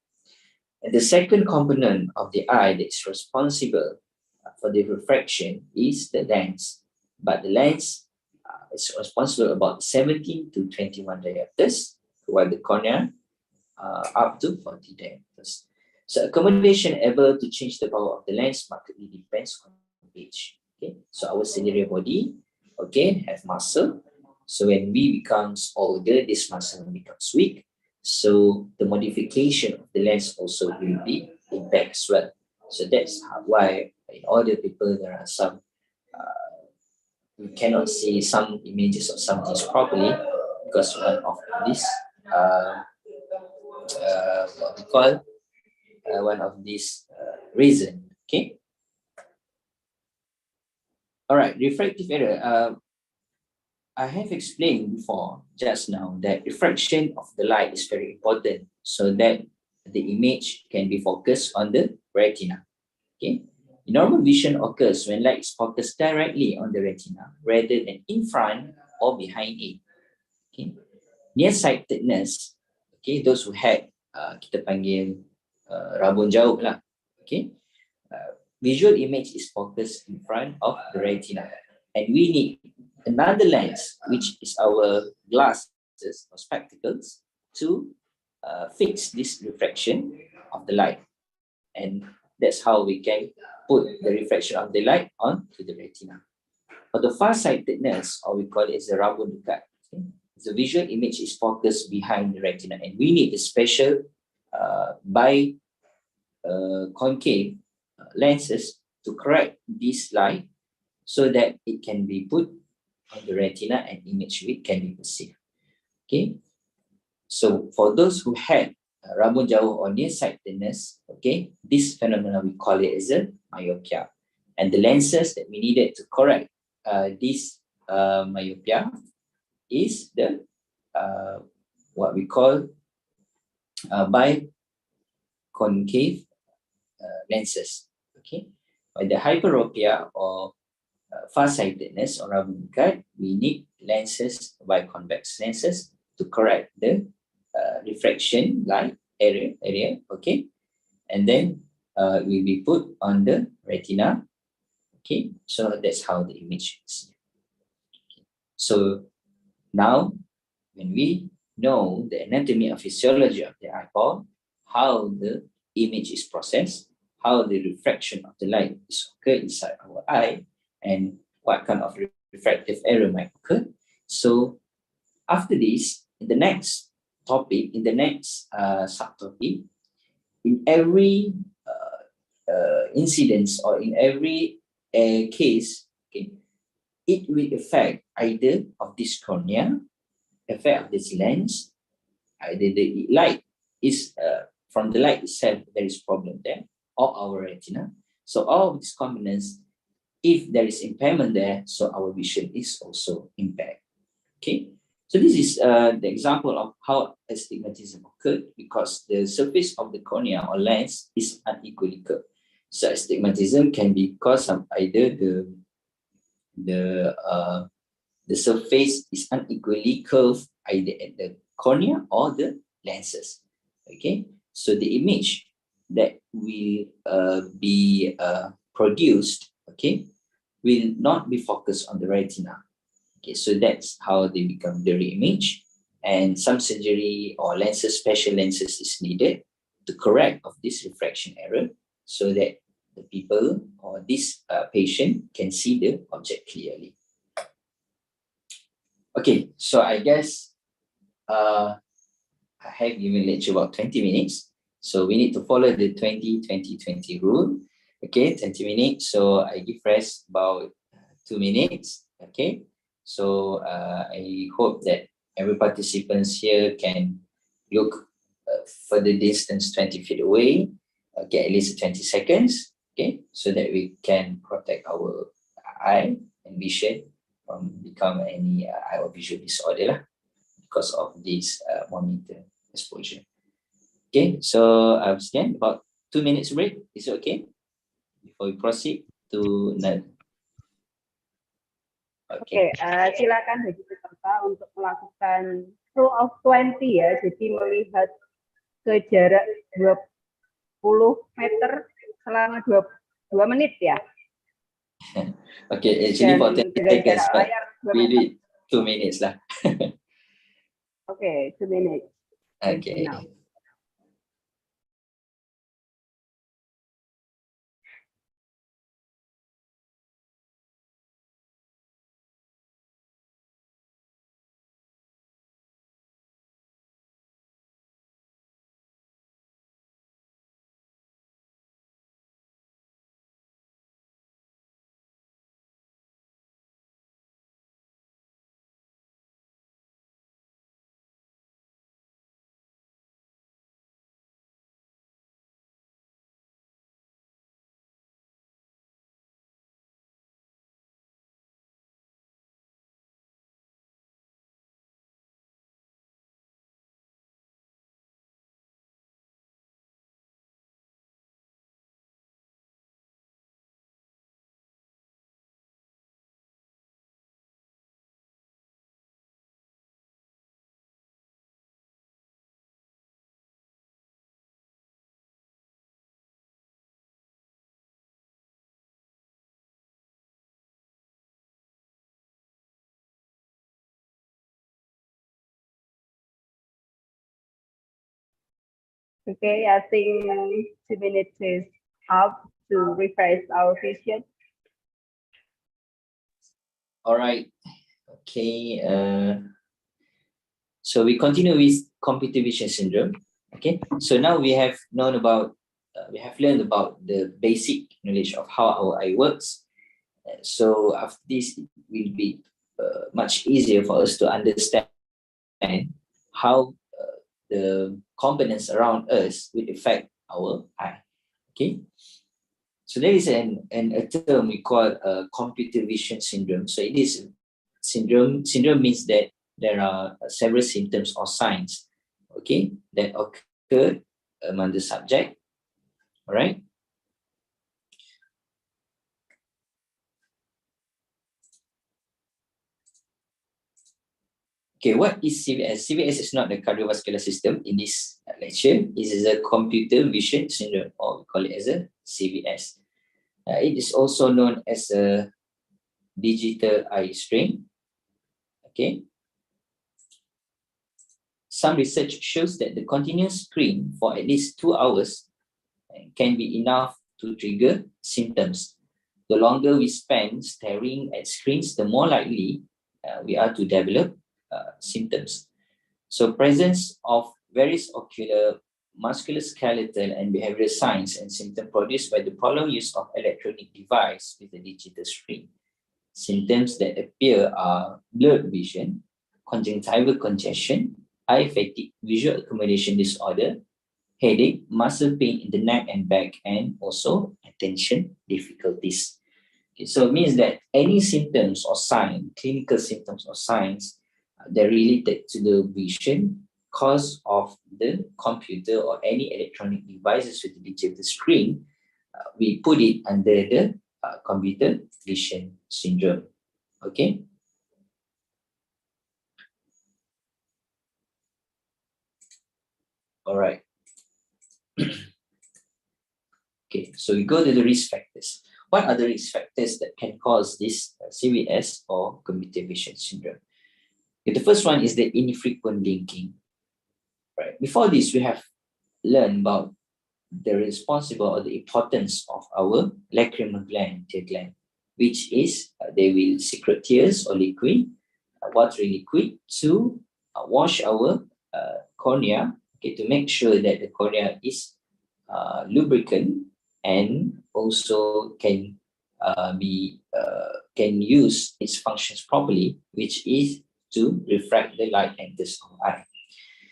And the second component of the eye that's responsible for the refraction is the lens. But the lens is responsible about 17 to 21 diopters, while the cornea up to 40 diopters. So accommodation able to change the power of the lens markedly depends on age. Okay, so our cellular body again have muscle. So when we becomes older, this muscle becomes weak. So the modification of the lens also will be impact as well. So that's why in older people there are some we cannot see some images of some things properly because one of this what we call one of these reason. Okay. All right. Refractive error. I have explained before just now that refraction of the light is very important so that the image can be focused on the retina. Okay. Normal vision occurs when light is focused directly on the retina rather than in front or behind it. Okay. Nearsightedness, okay, those who had kita panggil rabun jauh lah. Okay. Visual image is focused in front of the retina, and we need another lens, which is our glasses or spectacles, to fix this refraction of the light, and that's how we can put the reflection of the light onto the retina. For the far-sightedness, or we call it as the rabun dekat, okay? The visual image is focused behind the retina, and we need a special concave lenses to correct this light so that it can be put on the retina and image it can be perceived. Okay, so for those who had rabun jauh or nearsightedness, okay, this phenomenon we call it as a myopia, and the lenses that we needed to correct this myopia is the what we call biconcave lenses. Okay, by the hyperopia or farsightedness or rabun dekat, we need lenses, biconvex lenses, to correct the refraction light area. Okay, and then it will be put on the retina. Okay, so that's how the image is. Okay. So now, when we know the anatomy and physiology of the eyeball, how the image is processed, how the refraction of the light is occur inside our eye, and what kind of refractive error might occur. So after this, in the next topic, in the next subtopic, in every incidence or in every case, okay, it will affect either of this cornea, effect of this lens, either the light is from the light itself there is problem there, or our retina. So all of these components, if there is impairment there, so our vision is also impaired. Okay, so this is the example of how astigmatism occurred because the surface of the cornea or lens is unequally curved. So astigmatism can be caused of either the surface is unequally curved either at the cornea or the lenses. Okay, so the image that will be produced, okay, will not be focused on the retina. Okay, so that's how they become blurry image, and some surgery or lenses, special lenses is needed to correct of this refraction error so that the people or this patient can see the object clearly. Okay, so I guess I have given lecture about 20 minutes. So we need to follow the 20-20-20 rule. Okay, 20 minutes. So I give rest about 2 minutes. Okay, so I hope that every participants here can look further distance 20 feet away, get at least 20 seconds. Okay, so that we can protect our eye and vision from become any eye or visual disorder lah, because of this monitor exposure. Okay, so sekian, about 2 minutes break. Is it okay? Before we proceed to another. Oke, silakan bagi peserta untuk melakukan rule of 20 ya. Jadi melihat ke jarak 20 meter selama 2 menit ya. Okay, actually for 10 seconds, but we do 2 minutes lah. Oke, 2 minutes. Okay. Now. Okay, I think 2 minutes is up to refresh our vision. All right. Okay. So we continue with computer vision syndrome. Okay. So now we have learned about the basic knowledge of how our eye works. So after this, it will be much easier for us to understand how the components around us will affect our eye. Okay. So there is a term we call computer vision syndrome. So it is syndrome. Syndrome means that there are several symptoms or signs, okay, that occur among the subject. All right. Okay, what is CVS? CVS is not the cardiovascular system in this lecture. It is a computer vision syndrome, or we call it as a CVS. It is also known as a digital eye strain. Okay. Some research shows that the continuous screen for at least 2 hours can be enough to trigger symptoms. The longer we spend staring at screens, the more likely we are to develop symptoms. So presence of various ocular, musculoskeletal, and behavioral signs and symptoms produced by the prolonged use of electronic device with a digital screen. Symptoms that appear are blurred vision, conjunctival congestion, eye fatigue, visual accommodation disorder, headache, muscle pain in the neck and back, and also attention difficulties. Okay, so it means that any symptoms or sign, clinical symptoms or signs, they're related to the vision cause of the computer or any electronic devices with the digital screen, we put it under the computer vision syndrome. Okay. All right. Okay, so we go to the risk factors. What are the risk factors that can cause this CVS or computer vision syndrome? Okay, the first one is the infrequent blinking. Right. Before this, we have learned about the responsible or the importance of our lacrimal gland, tear gland, which is they will secrete tears or liquid, watery liquid to wash our cornea, okay, to make sure that the cornea is lubricant and also can can use its functions properly, which is to refract the light enters our eye.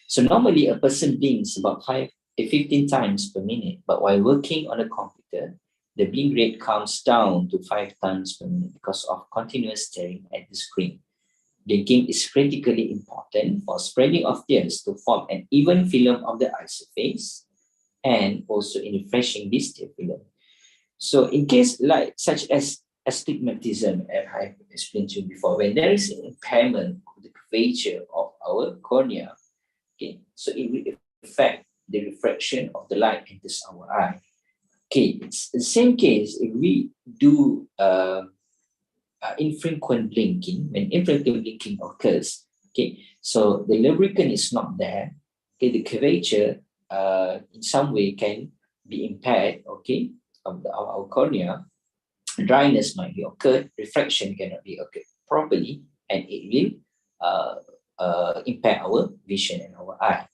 So normally a person blinks about 5 to 15 times per minute, but while working on a computer, the blink rate comes down to 5 times per minute because of continuous staring at the screen. Blinking is critically important for spreading of tears to form an even film of the eye surface and also in refreshing this tear film. So in case like such as astigmatism, as I explained to you before, when there is an impairment of the curvature of our cornea, okay, so it will affect the refraction of the light enters our eye. Okay, it's the same case if we do infrequent blinking. When infrequent blinking occurs, okay, so the lubricant is not there. Okay, the curvature in some way can be impaired. Okay, of our cornea, dryness might be occurred, refraction cannot be occurred properly, and it will impair our vision and our eye.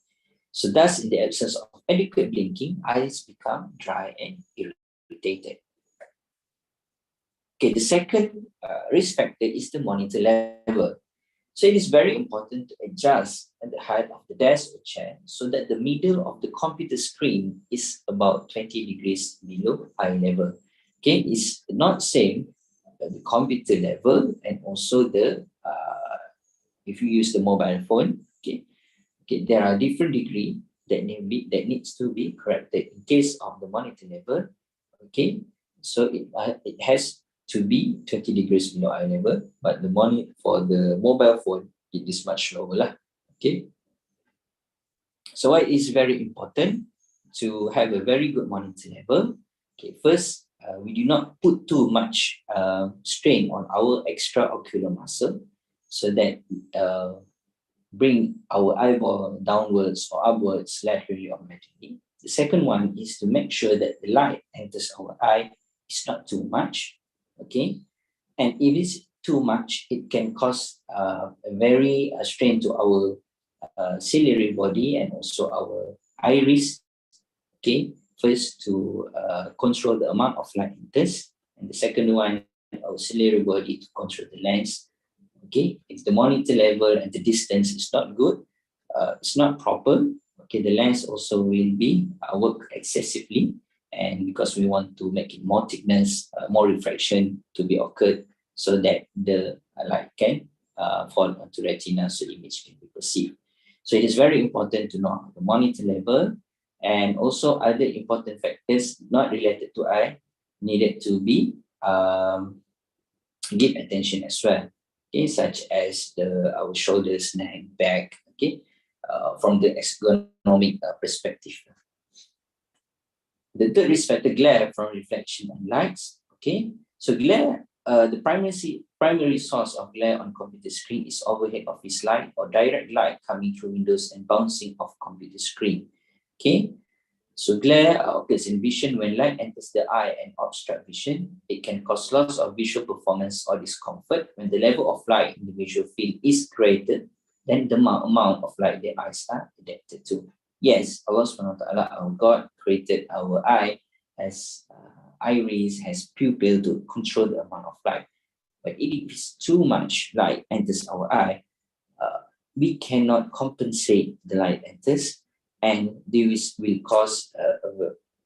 So thus, in the absence of adequate blinking, eyes become dry and irritated. Okay, the second risk factor is the monitor level. So it is very important to adjust at the height of the desk or chair so that the middle of the computer screen is about 20 degrees below eye level. Okay, it's not same the computer level and also the if you use the mobile phone. Okay, there are different degree that needs to be corrected in case of the monitor level. Okay, so it has to be 20 degrees below eye level, but the monitor for the mobile phone it is much lower lah. Okay, so why it is very important to have a very good monitor level. Okay, first we do not put too much strain on our extraocular muscle so that bring our eyeball downwards or upwards laterally or medially. The second one is to make sure that the light enters our eye is not too much, okay? And if it's too much, it can cause a very strain to our ciliary body and also our iris, okay? First, to control the amount of light enters, and the second one, our ciliary body to control the lens, okay? If the monitor level and the distance is not good, it's not proper, okay, the lens also will be work excessively, and because we want to make it more thickness, more refraction to be occurred, so that the light can fall onto retina, so the image can be perceived. So it is very important to know the monitor level, and also other important factors not related to eye needed to be give attention as well, okay, such as our shoulders, neck, back, okay, from the ergonomic perspective. The third risk factor, glare from reflection and lights. Okay, so glare, the primary source of glare on computer screen is overhead office light or direct light coming through windows and bouncing off computer screen. Okay, so glare occurs in vision when light enters the eye and obstruct vision. It can cause loss of visual performance or discomfort when the level of light in the visual field is greater than the amount of light the eyes are adapted to. Yes, Allah subhanahu wa ta'ala, our God, created our eye as iris, has pupil to control the amount of light. But if it's too much light enters our eye, we cannot compensate the light enters, and this will cause,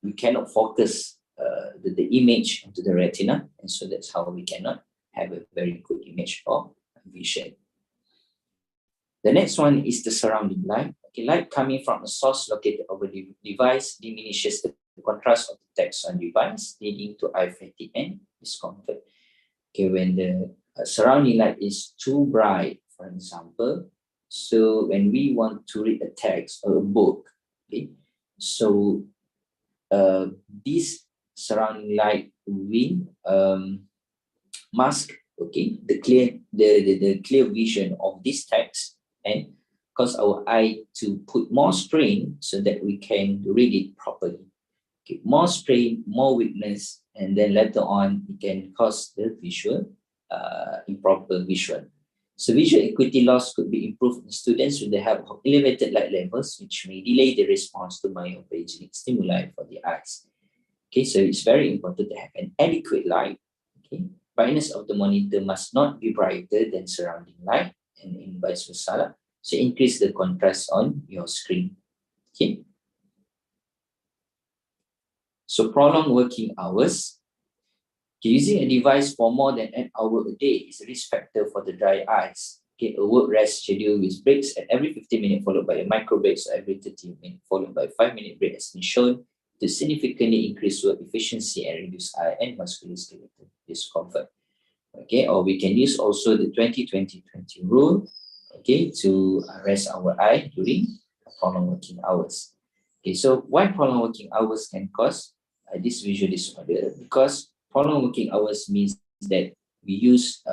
we cannot focus the image onto the retina, and so that's how we cannot have a very good image or vision. The next one is the surrounding light. Okay, light coming from a source located over the device diminishes the contrast of the text on device, leading to eye fatigue and discomfort. Okay, when the surrounding light is too bright, for example, so when we want to read a text or a book, okay, so this surrounding light will mask, okay, the clear vision of this text, and cause our eye to put more strain so that we can read it properly. Okay, more strain, more weakness, and then later on it can cause the visual improper visual. So visual acuity loss could be improved in students with the help of elevated light levels, which may delay the response to myopogenic stimuli for the eyes. Okay, so it's very important to have an adequate light. Okay, brightness of the monitor must not be brighter than surrounding light, and vice versa. So increase the contrast on your screen. Okay. So prolonged working hours. Using a device for more than an hour a day is a risk factor for the dry eyes. Okay, a work rest schedule with breaks at every 15 minutes followed by a micro break, so every 30 minutes followed by a 5-minute break has been shown to significantly increase work efficiency and reduce eye and musculoskeletal discomfort. Okay, or we can use also the 20-20-20 rule, okay, to rest our eye during prolonged working hours. Okay, so why prolonged working hours can cause this visual disorder? Because prolonged working hours means that we use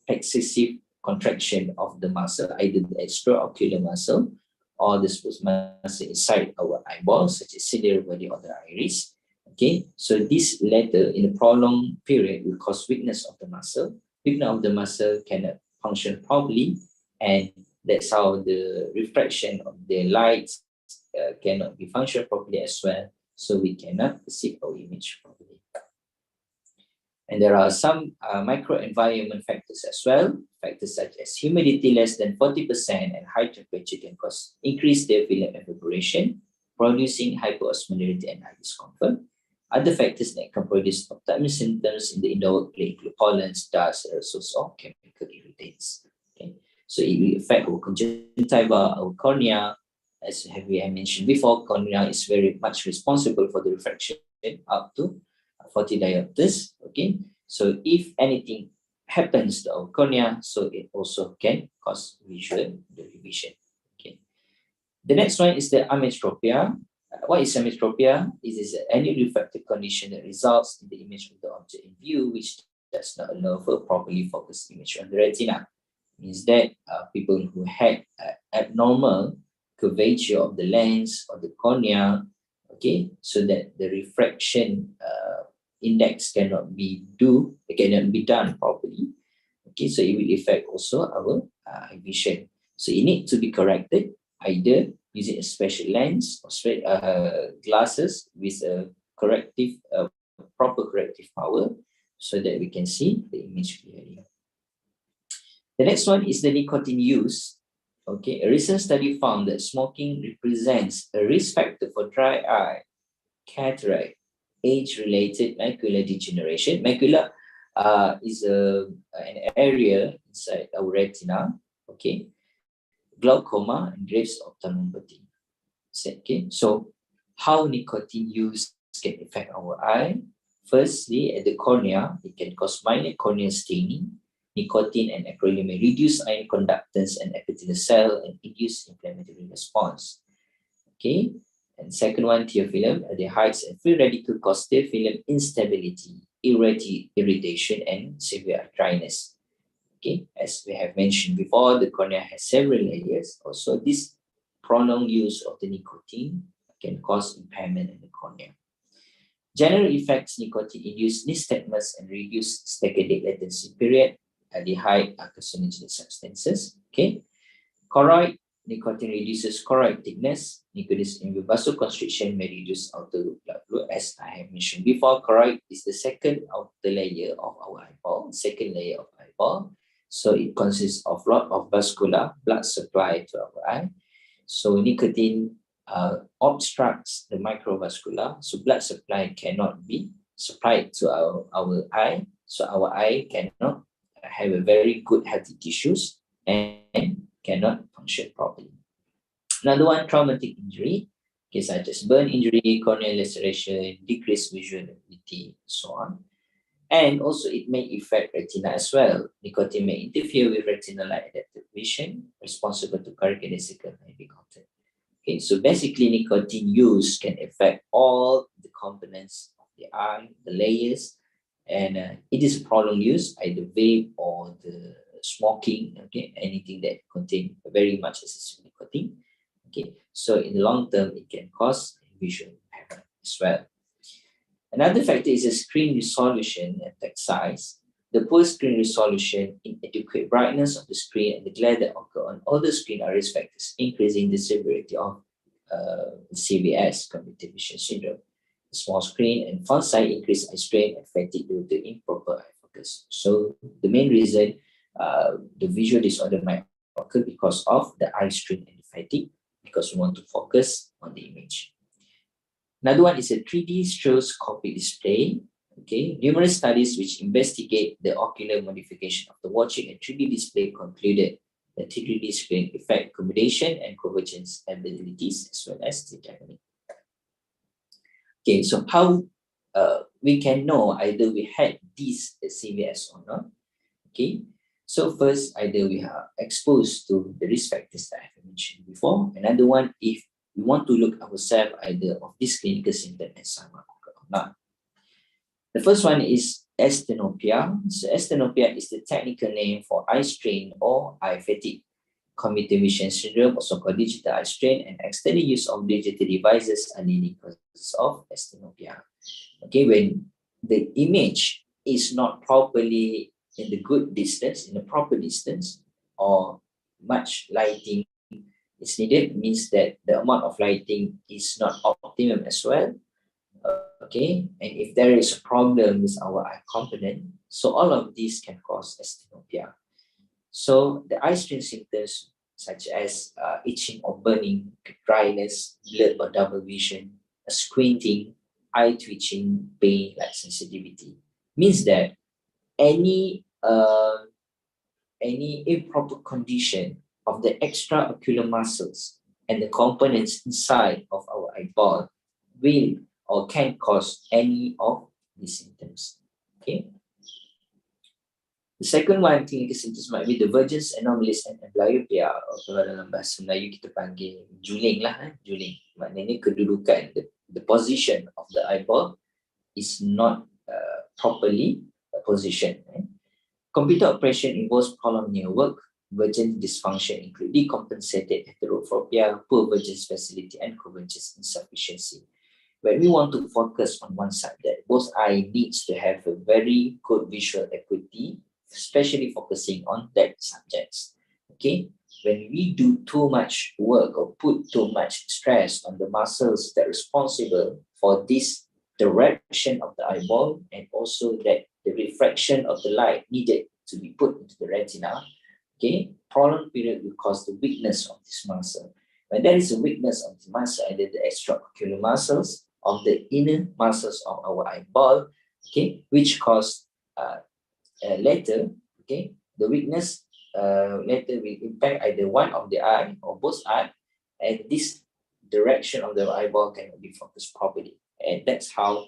excessive contraction of the muscle, either the extraocular muscle or the smooth muscle inside our eyeball, such as ciliary body or the iris. Okay, so this latter in a prolonged period will cause weakness of the muscle. Weakness of the muscle cannot function properly, and that's how the refraction of the lights cannot be functioned properly as well, so we cannot perceive our image properly. And there are some microenvironment factors as well. Factors such as humidity less than 40% and high temperature can cause increased film evaporation, producing hyperosmolarity and eye discomfort. Other factors that can produce ophthalmic symptoms in the indoor workplace include pollens, dust, aerosols, or chemical irritants. Okay, so it will affect our conjunctiva, our cornea. As we have mentioned before, cornea is very much responsible for the refraction up to 40 diopters. Okay, so if anything happens to our cornea, so it also can cause visual deviation. Okay, the next one is the ametropia. What is ametropia? It is any refractive condition that results in the image of the object in view, which does not allow for a properly focused image on the retina. Means that people who had abnormal curvature of the lens or the cornea, okay, so that the refraction index cannot be done properly. Okay, so it will affect also our eye vision. So it needs to be corrected either using a special lens or glasses with a proper corrective power, so that we can see the image clearly. The next one is the nicotine use. Okay, a recent study found that smoking represents a risk factor for dry eye, cataract, age-related macular degeneration. Macula is an area inside our retina, okay, glaucoma and Graves' ophthalmopathy. Okay, so how nicotine use can affect our eye? Firstly, at the cornea, it can cause minor corneal staining. Nicotine and acrolein may reduce iron conductance and epithelial cell and induce inflammatory response. Okay, and second one, teophyllum aldehydes and free radical cause teophyllum instability, irritation, and severe dryness. Okay, as we have mentioned before, the cornea has several layers. Also, this prolonged use of the nicotine can cause impairment in the cornea. General effects: nicotine induce nystagmus and reduce staccadic latency period. Aldehyde are carcinogenic substances. Okay, choroid: nicotine reduces choroid thickness. Nicotine in vasoconstriction may reduce outer blood flow. As I have mentioned before, choroid is the second outer layer of our eyeball, so it consists of a lot of vascular blood supply to our eye. So nicotine obstructs the microvascular, so blood supply cannot be supplied to our eye, so our eye cannot have a very good healthy tissues and cannot function properly. Another one, traumatic injury, okay, such as burn injury, corneal laceration, decreased visual ability, so on. And also it may affect retina as well. Nicotine may interfere with retinal light adaptive vision, responsible to characteristical heavy content. Okay, so basically nicotine use can affect all the components of the eye, the layers, and it is prolonged use, either vape or the smoking, okay, anything that contain very much excessive nicotine. Okay, so in the long term, it can cause visual impairment as well. Another factor is the screen resolution and text size. The poor screen resolution, inadequate brightness of the screen, and the glare that occur on older screen are risk factors, increasing the severity of CVS, cognitive vision syndrome. The small screen and font size increase eye strain and fatigue due to improper eye focus. So the main reason the visual disorder might occur because of the eye strain and fatigue, because we want to focus on the image. Another one is a 3D stereoscopic display. Okay, numerous studies which investigate the ocular modification of the watching a 3D display concluded that 3D screen affect accommodation and convergence abilities as well as the dynamic. Okay, so how we can know either we had this CVS or not? Okay, so first, either we are exposed to the risk factors that I have mentioned before. Another one, if we want to look ourselves either of this clinical symptom as someone or not. The first one is asthenopia. So asthenopia is the technical name for eye strain or eye fatigue. Cognitive vision syndrome, also called digital eye strain, and extended use of digital devices are leading causes of asthenopia. Okay, when the image is not properly in the good distance, in the proper distance, or much lighting is needed, means that the amount of lighting is not optimum as well. Okay, and if there is a problem with our eye component, so all of these can cause asthenopia. So the eye strain symptoms such as itching or burning, dryness, blurred or double vision, squinting, eye twitching, pain, like sensitivity, means that any improper condition of the extraocular muscles and the components inside of our eyeball will or can cause any of these symptoms. Okay. The second one, clinical symptoms might be divergence, anomalies, and amblyopia. Kalau dalam bahasa Melayu kita panggil juling lah, juling. Maknanya kedudukan, the position of the eyeball is not properly positioned. Computer operation involves prolonged near work. Vergence dysfunction include decompensated heterophobia, poor vergence facility, and convergence insufficiency. when we want to focus on one subject, both eye needs to have a very good visual acuity, especially focusing on that subjects. Okay, when we do too much work or put too much stress on the muscles that are responsible for this direction of the eyeball, and also that the refraction of the light needed to be put into the retina, okay, prolonged period will cause the weakness of this muscle. When there is a weakness of the muscle, either the extraocular muscles of the inner muscles of our eyeball, okay, which cause later, okay, the weakness later will impact either one of the eye or both eye, and this direction of the eyeball cannot be focused properly. And that's how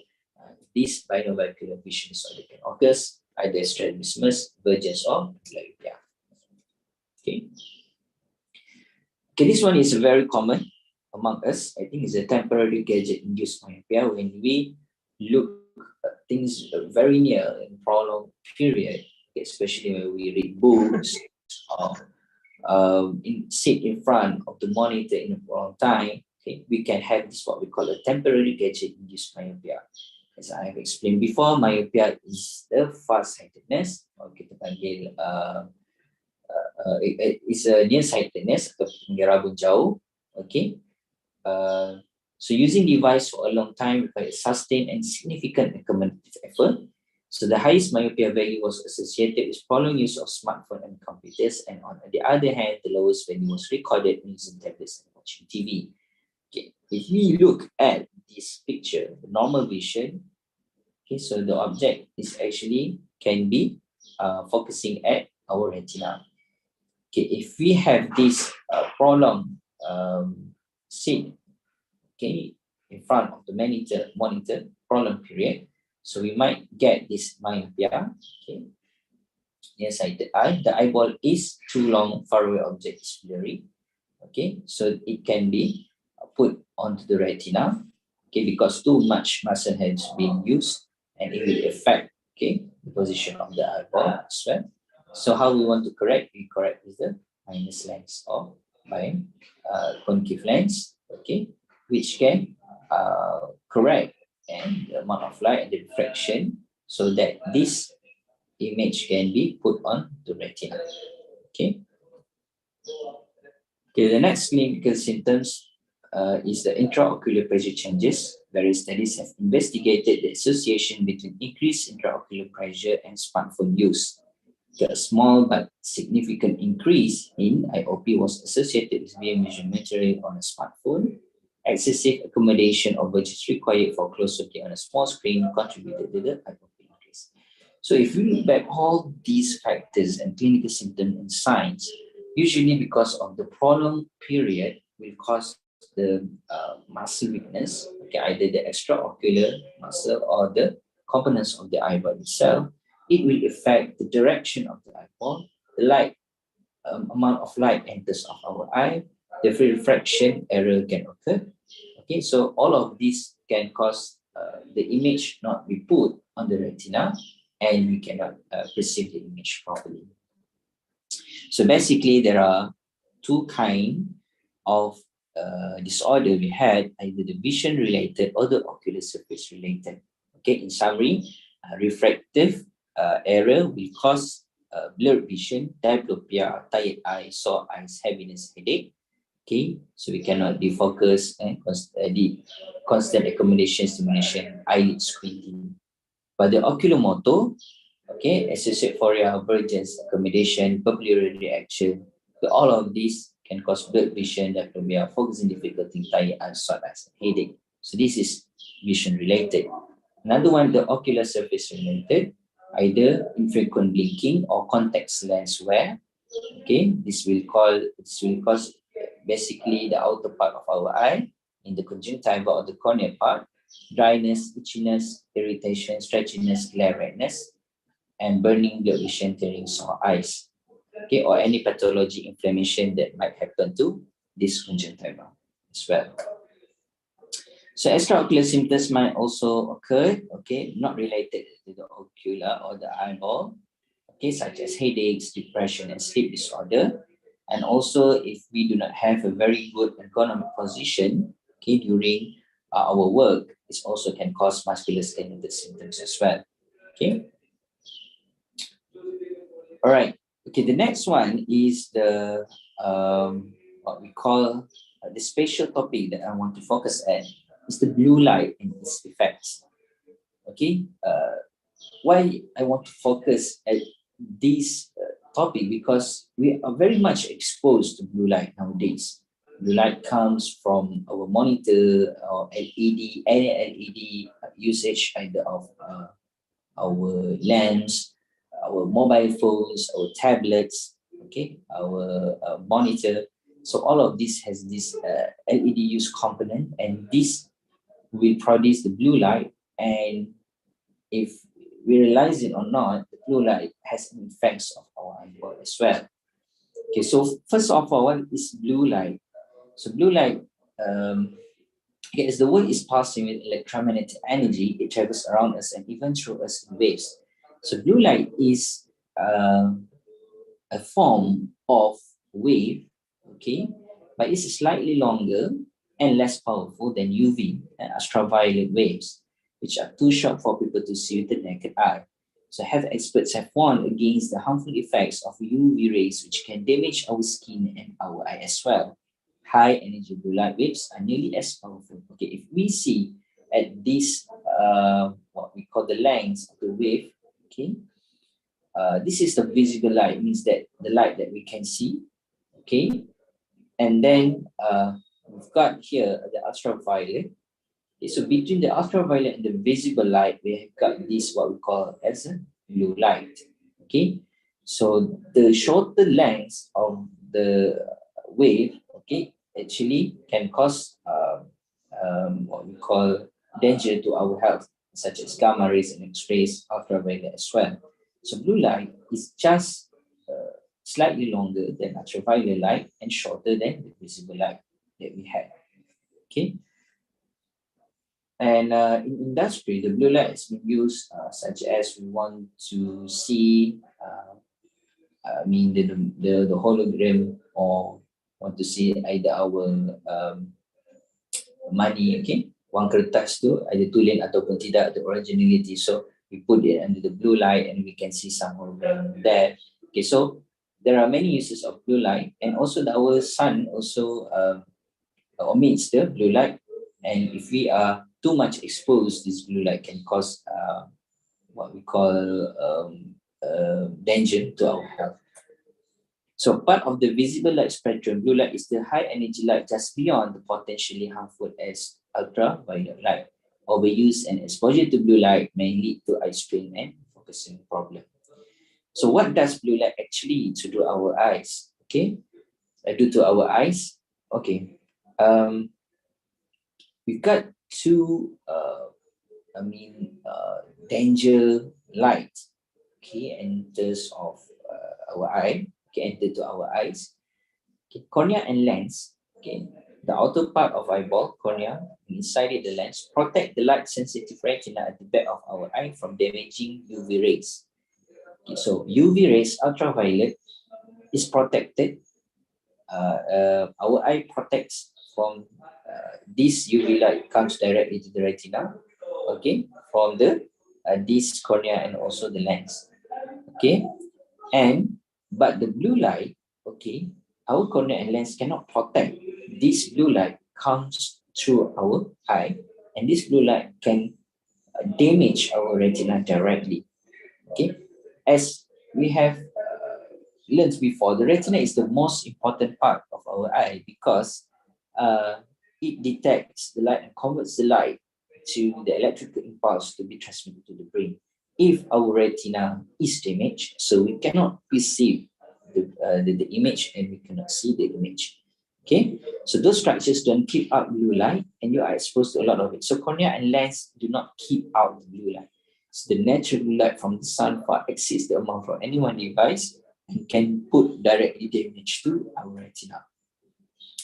this binocular vision disorder can occur, either strabismus, vergence, or myopia. Okay. Okay, this one is very common among us. I think it's a temporary gadget-induced myopia when we look at things very near in prolonged period, especially when we read books or sit in front of the monitor in a long time. Okay, we can have this what we call a temporary gadget-induced myopia. As I have explained before, myopia is the far-sightedness, or kita panggil it's a nearsightedness atau penglihatan jauh. Okay, so using device for a long time requires sustained and significant accommodative effort. So the highest myopia value was associated with prolonged use of smartphone and computers, and on the other hand, the lowest value was recorded using tablets and watching TV. Okay, if we look at this picture, the normal vision, okay, so the object is actually can be focusing at our retina. Okay, if we have this prolonged sit, okay, in front of the monitor prolonged period, so we might get this myopia. Okay, nearsighted eye, the eyeball is too long, faraway object is blurry. Okay, so it can be put onto the retina. Okay, because too much muscle has been used, and it will affect, okay, the position of the eyeball as well. So how we want to correct? We correct with the minus lens or by concave lens, okay, which can correct and the amount of light and the refraction, so that this image can be put on the retina. Okay. Okay, the next clinical symptoms is the intraocular pressure changes. Various studies have investigated the association between increased intraocular pressure and smartphone use. A small but significant increase in IOP was associated with being vision material on a smartphone. Excessive accommodation of verges required for close looking on a small screen contributed to the IOP increase. So if we look back all these factors and clinical symptoms and signs, usually because of the prolonged period will cause the muscle weakness, okay, either the extraocular muscle or the components of the eyeball itself. It will affect the direction of the eyeball, the light, amount of light enters of our eye, the refraction error can occur. Okay, so all of this can cause the image not be put on the retina, and we cannot perceive the image properly. So basically, there are two kinds of disorder we had, either the vision related or the ocular surface related. Okay, in summary, refractive error will cause blurred vision, diplopia, tired eye, sore eyes, heaviness, headache. Okay, so we cannot be focused and the constant accommodation, stimulation, eyelid squinting. But the oculomotor, okay, associated foria, vergence, accommodation, papillary reaction, all of these can cause blurred vision, diplopia, focusing difficulty, tired eyes, sore eyes, and headache. So this is vision related. Another one, the ocular surface related, either infrequent blinking or contact lens wear. Okay, this will cause basically the outer part of our eye in the conjunctiva or the cornea part, dryness, itchiness, irritation, stretchiness, glare redness, and burning, blurred vision, tearing, sore eyes. Okay, or any pathology, inflammation that might happen to this conjunctiva as well. So extraocular symptoms might also occur, okay, not related to the ocular or the eyeball, okay, such as headaches, depression, and sleep disorder. And also, if we do not have a very good ergonomic position, okay, during our work, It also can cause musculoskeletal symptoms as well. Okay. All right. Okay. The next one is the what we call the spatial topic that I want to focus at is the blue light and its effects. Okay. Why I want to focus at this topic, because we are very much exposed to blue light nowadays. Blue light comes from our monitor or LED, any LED usage, either of our lamps, our mobile phones, our tablets, okay, our monitor. So all of this has this LED use component, and this will produce the blue light. And if we realize it or not, the blue light has an effects of our eyeball as well. Okay, so first of all, what is blue light? So blue light, okay, as the world is passing with electromagnetic energy, it travels around us and even through us in waves. So blue light is a form of wave, okay, but it's slightly longer and less powerful than UV and ultraviolet waves, which are too short for people to see with the naked eye. So health experts have warned against the harmful effects of UV rays, which can damage our skin and our eye as well. High energy blue light waves are nearly as powerful. Okay, if we see at this, what we call the length of the wave, okay, this is the visible light, means that the light that we can see, okay, and then we've got here the ultraviolet. Okay, so between the ultraviolet and the visible light, we have got this what we call as a blue light. Okay, so the shorter length of the wave, okay, actually can cause what we call danger to our health, such as gamma rays and X-rays, ultraviolet as well. So blue light is just slightly longer than ultraviolet light and shorter than the visible light that we have. Okay. And in industry, the blue light has been used such as we want to see, the hologram, or want to see either our money, okay, wang kertas tu ada tulen ataupun tidak, the originality. So we put it under the blue light and we can see some hologram there. Okay, so there are many uses of blue light, and also our sun also emits the blue light. And if we are too much exposed, this blue light can cause what we call danger to our health. So part of the visible light spectrum, blue light is the high energy light just beyond the potentially harmful as ultraviolet light. Overuse and exposure to blue light may lead to eye strain and focusing problem. So what does blue light actually to do our eyes? Okay, do to our eyes. Okay, we've got two danger light, okay, enters of our eye, okay, enter to our eyes. Okay, cornea and lens, okay, the outer part of eyeball, cornea, inside it the lens, protect the light sensitive retina at the back of our eye from damaging UV rays. Okay, so UV rays, ultraviolet, is protected. Our eye protects from this UV light comes directly to the retina, okay, from the this cornea and also the lens, okay, but the blue light, okay, our cornea and lens cannot protect. This blue light comes through our eye, and this blue light can damage our retina directly. Okay, as we have learned before, the retina is the most important part of our eye because it detects the light and converts the light to the electrical impulse to be transmitted to the brain. If our retina is damaged, so we cannot perceive the image and we cannot see the image. Okay, so those structures don't keep out blue light and you are exposed to a lot of it. So cornea and lens do not keep out the blue light. So the natural blue light from the sun far exceeds the amount from any one device and can put directly damage to our retina.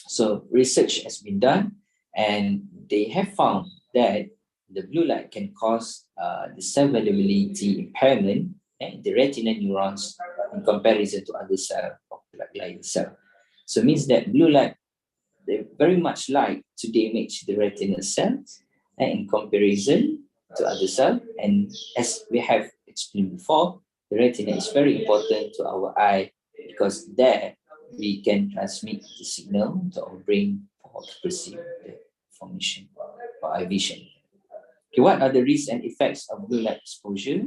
So research has been done and they have found that the blue light can cause the cell variability impairment and the retina neurons in comparison to other cells, like glial cell. So it means that blue light, they very much like to damage the retinal cells in comparison to other cells. And as we have explained before, the retina is very important to our eye because there we can transmit the signal to our brain for to perceive the information or eye vision. Okay, what are the risks and effects of blue light exposure?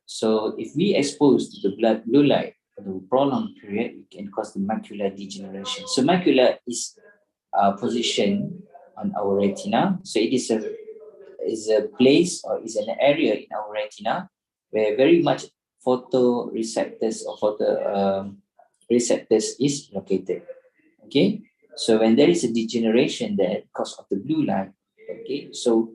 So if we expose to the blue light for the prolonged period, it can cause the macular degeneration. So macula is position on our retina. So it is a place or is an area in our retina where very much photoreceptors or receptors is located. Okay, so when there is a degeneration there because of the blue light, okay, so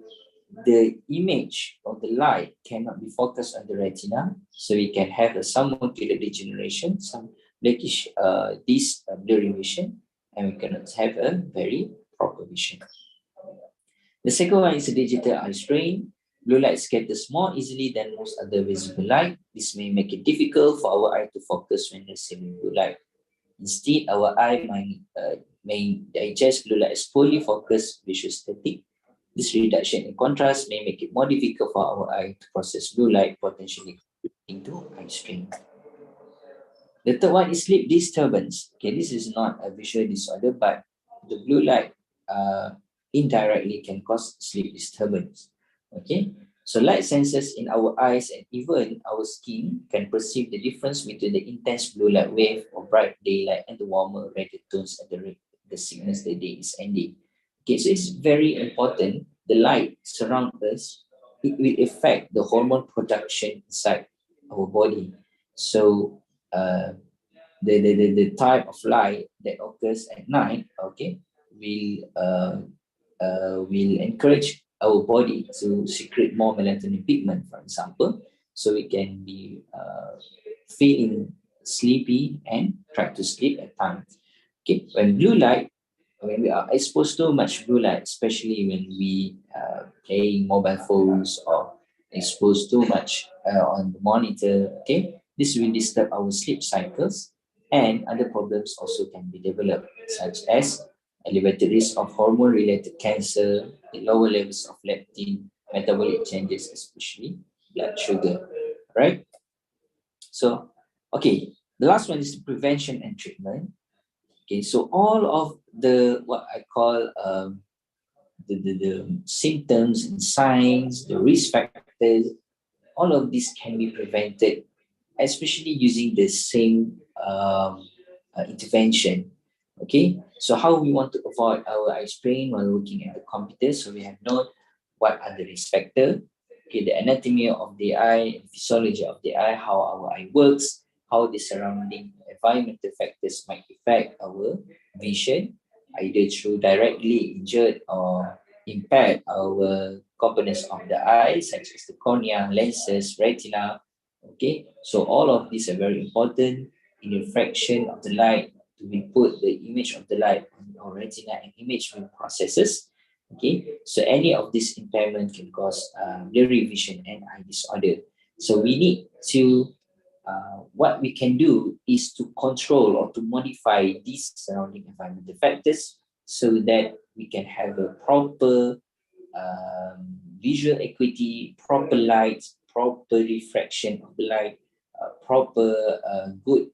the image of the light cannot be focused on the retina, so we can have some macular degeneration, some blackish, blurry vision, and we cannot have a very proper vision. The second one is a digital eye strain. Blue light scatters more easily than most other visible light. This may make it difficult for our eye to focus when receiving blue light. Instead, our eye may digest blue light as poorly focused visual static. This reduction in contrast may make it more difficult for our eye to process blue light, potentially leading to eye strain. The third one is sleep disturbance. Okay, this is not a visual disorder, but the blue light indirectly can cause sleep disturbance. Okay, so light sensors in our eyes and even our skin can perceive the difference between the intense blue light wave or bright daylight and the warmer redder tones at the signals the day is ending. Okay, so it's very important. The light surround us, it will affect the hormone production inside our body. So the type of light that occurs at night, okay, will encourage our body to secrete more melatonin pigment, for example, so we can be feeling sleepy and try to sleep at times. Okay, when we are exposed to much blue light, especially when we playing mobile phones or exposed too much on the monitor, okay, this will disturb our sleep cycles, and other problems also can be developed, such as elevated risk of hormone-related cancer, the lower levels of leptin, metabolic changes, especially blood sugar, right? So, okay, the last one is the prevention and treatment. Okay, so all of the what I call the symptoms and signs, the risk factors, all of this can be prevented, especially using the same intervention. Okay, so how we want to avoid our eye strain while looking at the computer? So we have known what are the risk factors, okay, the anatomy of the eye, physiology of the eye, how our eye works, how the surrounding environmental factors might affect our vision, either through directly injured or impact our components of the eye, such as the cornea, lenses, retina. Okay, so all of these are very important in refraction of the light to input the image of the light on our retina and image processes. Okay, so any of this impairment can cause blurry vision and eye disorder. So we need to, what we can do is to control or to modify these surrounding environmental factors so that we can have a proper visual acuity, proper light, proper refraction of the light, proper good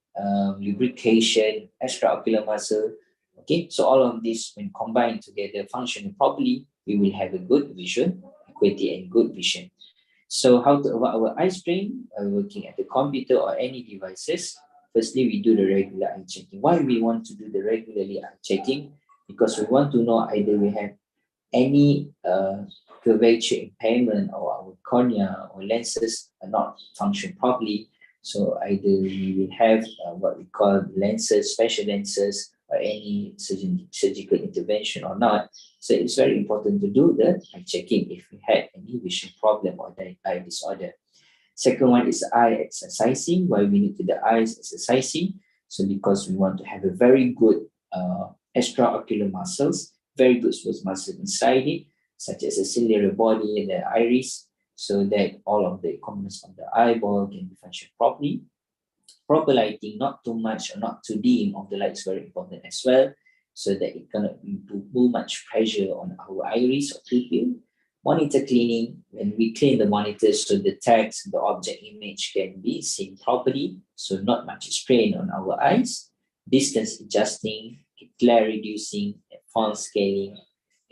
lubrication, extraocular muscle. Okay, so all of this when combined together functioning properly, we will have a good visual acuity and good vision. So how to avoid our eye strain working at the computer or any devices? Firstly, we do the regular eye checking. Why we want to do the regularly eye checking? Because we want to know either we have any curvature impairment or our cornea or lenses are not function properly. So either we will have what we call lenses, special lenses, or any surgical intervention or not. So it's very important to do the eye checking if we had any vision problem or eye disorder. Second one is eye exercising. Why we need to do the eyes exercising? So because we want to have a very good extraocular muscles, very good smooth muscle inside it, such as the ciliary body and the iris, so that all of the components of the eyeball can be functioned properly. Proper lighting, not too much or not too dim of the light is very important as well, so that it cannot put too much pressure on our iris or pupil. Monitor cleaning, when we clean the monitors so the text, the object image can be seen properly, so not much strain on our eyes. Distance adjusting, glare reducing, font scaling.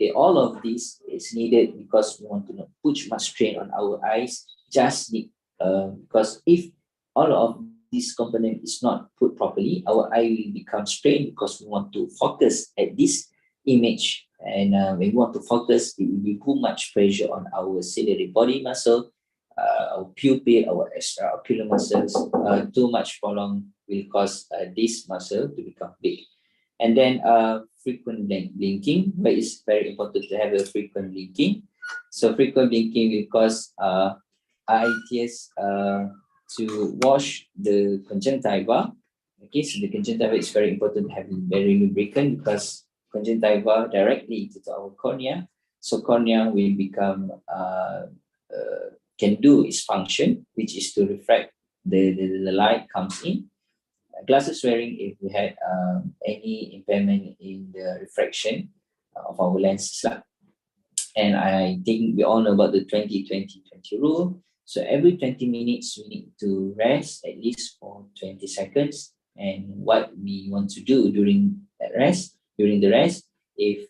Okay, all of this is needed because we want to not put much strain on our eyes. Just need, because if all of this component is not put properly, our eye will become strained because we want to focus at this image. And when we want to focus, it will be too much pressure on our ciliary body muscle, our pupil, our extraocular muscles. Too much prolonged will cause this muscle to become big. And then frequent blinking, but it's very important to have a frequent blinking. So frequent blinking will cause eye tears to wash the conjunctiva. Okay, so the conjunctiva is very important to have very lubricant because conjunctiva directly to our cornea. So cornea will become can do its function, which is to refract the light comes in. Glasses wearing, if we had any impairment in the refraction of our lenses. And I think we all know about the 20-20-20 rule. So every 20 minutes, we need to rest at least for 20 seconds. And what we want to do during the rest, if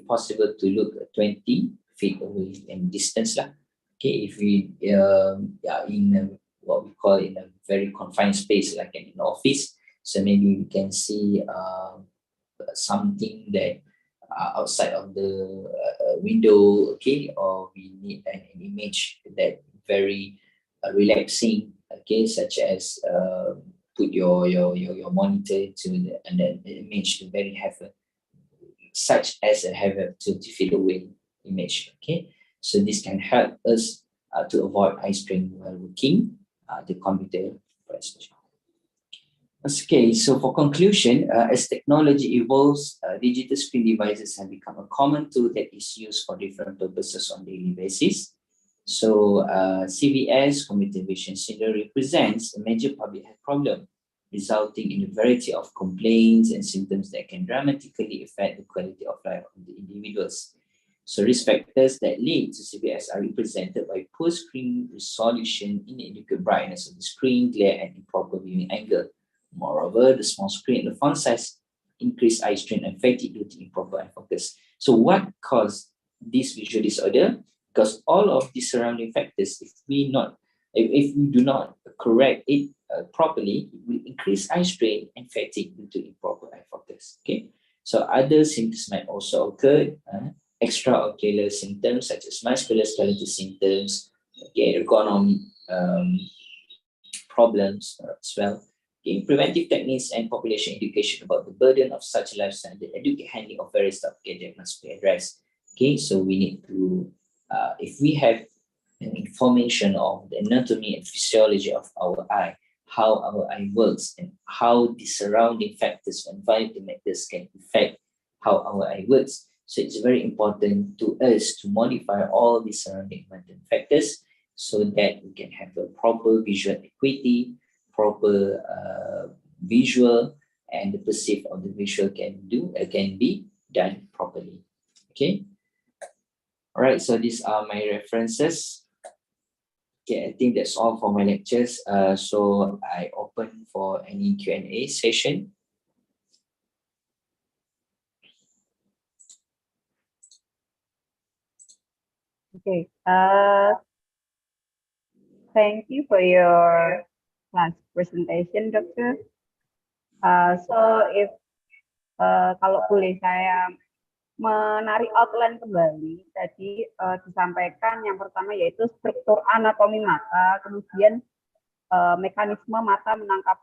possible, to look 20 feet away in distance. Okay, if we in what we call in a very confined space, like in an office, so maybe we can see something that outside of the window, okay, or we need an image that very relaxing, okay, such as put your monitor to and then the image to very have a, such as a have a 20 feet away image, okay. So this can help us to avoid eye strain while working the computer presentation. Okay, so for conclusion, as technology evolves, digital screen devices have become a common tool that is used for different purposes on a daily basis. So CVS, computer vision syndrome, represents a major public health problem, resulting in a variety of complaints and symptoms that can dramatically affect the quality of life of the individuals. So risk factors that lead to CVS are represented by poor screen resolution, inadequate brightness of the screen, glare, and improper viewing angle. Moreover, the small screen and the font size increase eye strain and fatigue due to improper eye focus. So what caused this visual disorder? Because all of these surrounding factors, if we do not correct it properly, it will increase eye strain and fatigue due to improper eye focus. Okay, so other symptoms might also occur. Extraocular symptoms such as musculoskeletal symptoms, okay, ergonomic problems as well. Okay, preventive techniques and population education about the burden of such a lifestyle, the educate handling of various stuff gadget must be addressed. Okay, so we need to, if we have an information of the anatomy and physiology of our eye, how our eye works, and how the surrounding factors and environmental factors can affect how our eye works. So it's very important to us to modify all the surrounding environmental factors so that we can have a proper visual acuity, proper visual, and the perceive of the visual can be done properly. Okay. All right. So these are my references. Okay, I think that's all for my lectures. So I open for any Q&A session. Okay. Thank you for your class presentation, Doctor. So if kalau boleh saya menarik outline kembali, tadi disampaikan yang pertama yaitu struktur anatomi mata, kemudian mekanisme mata menangkap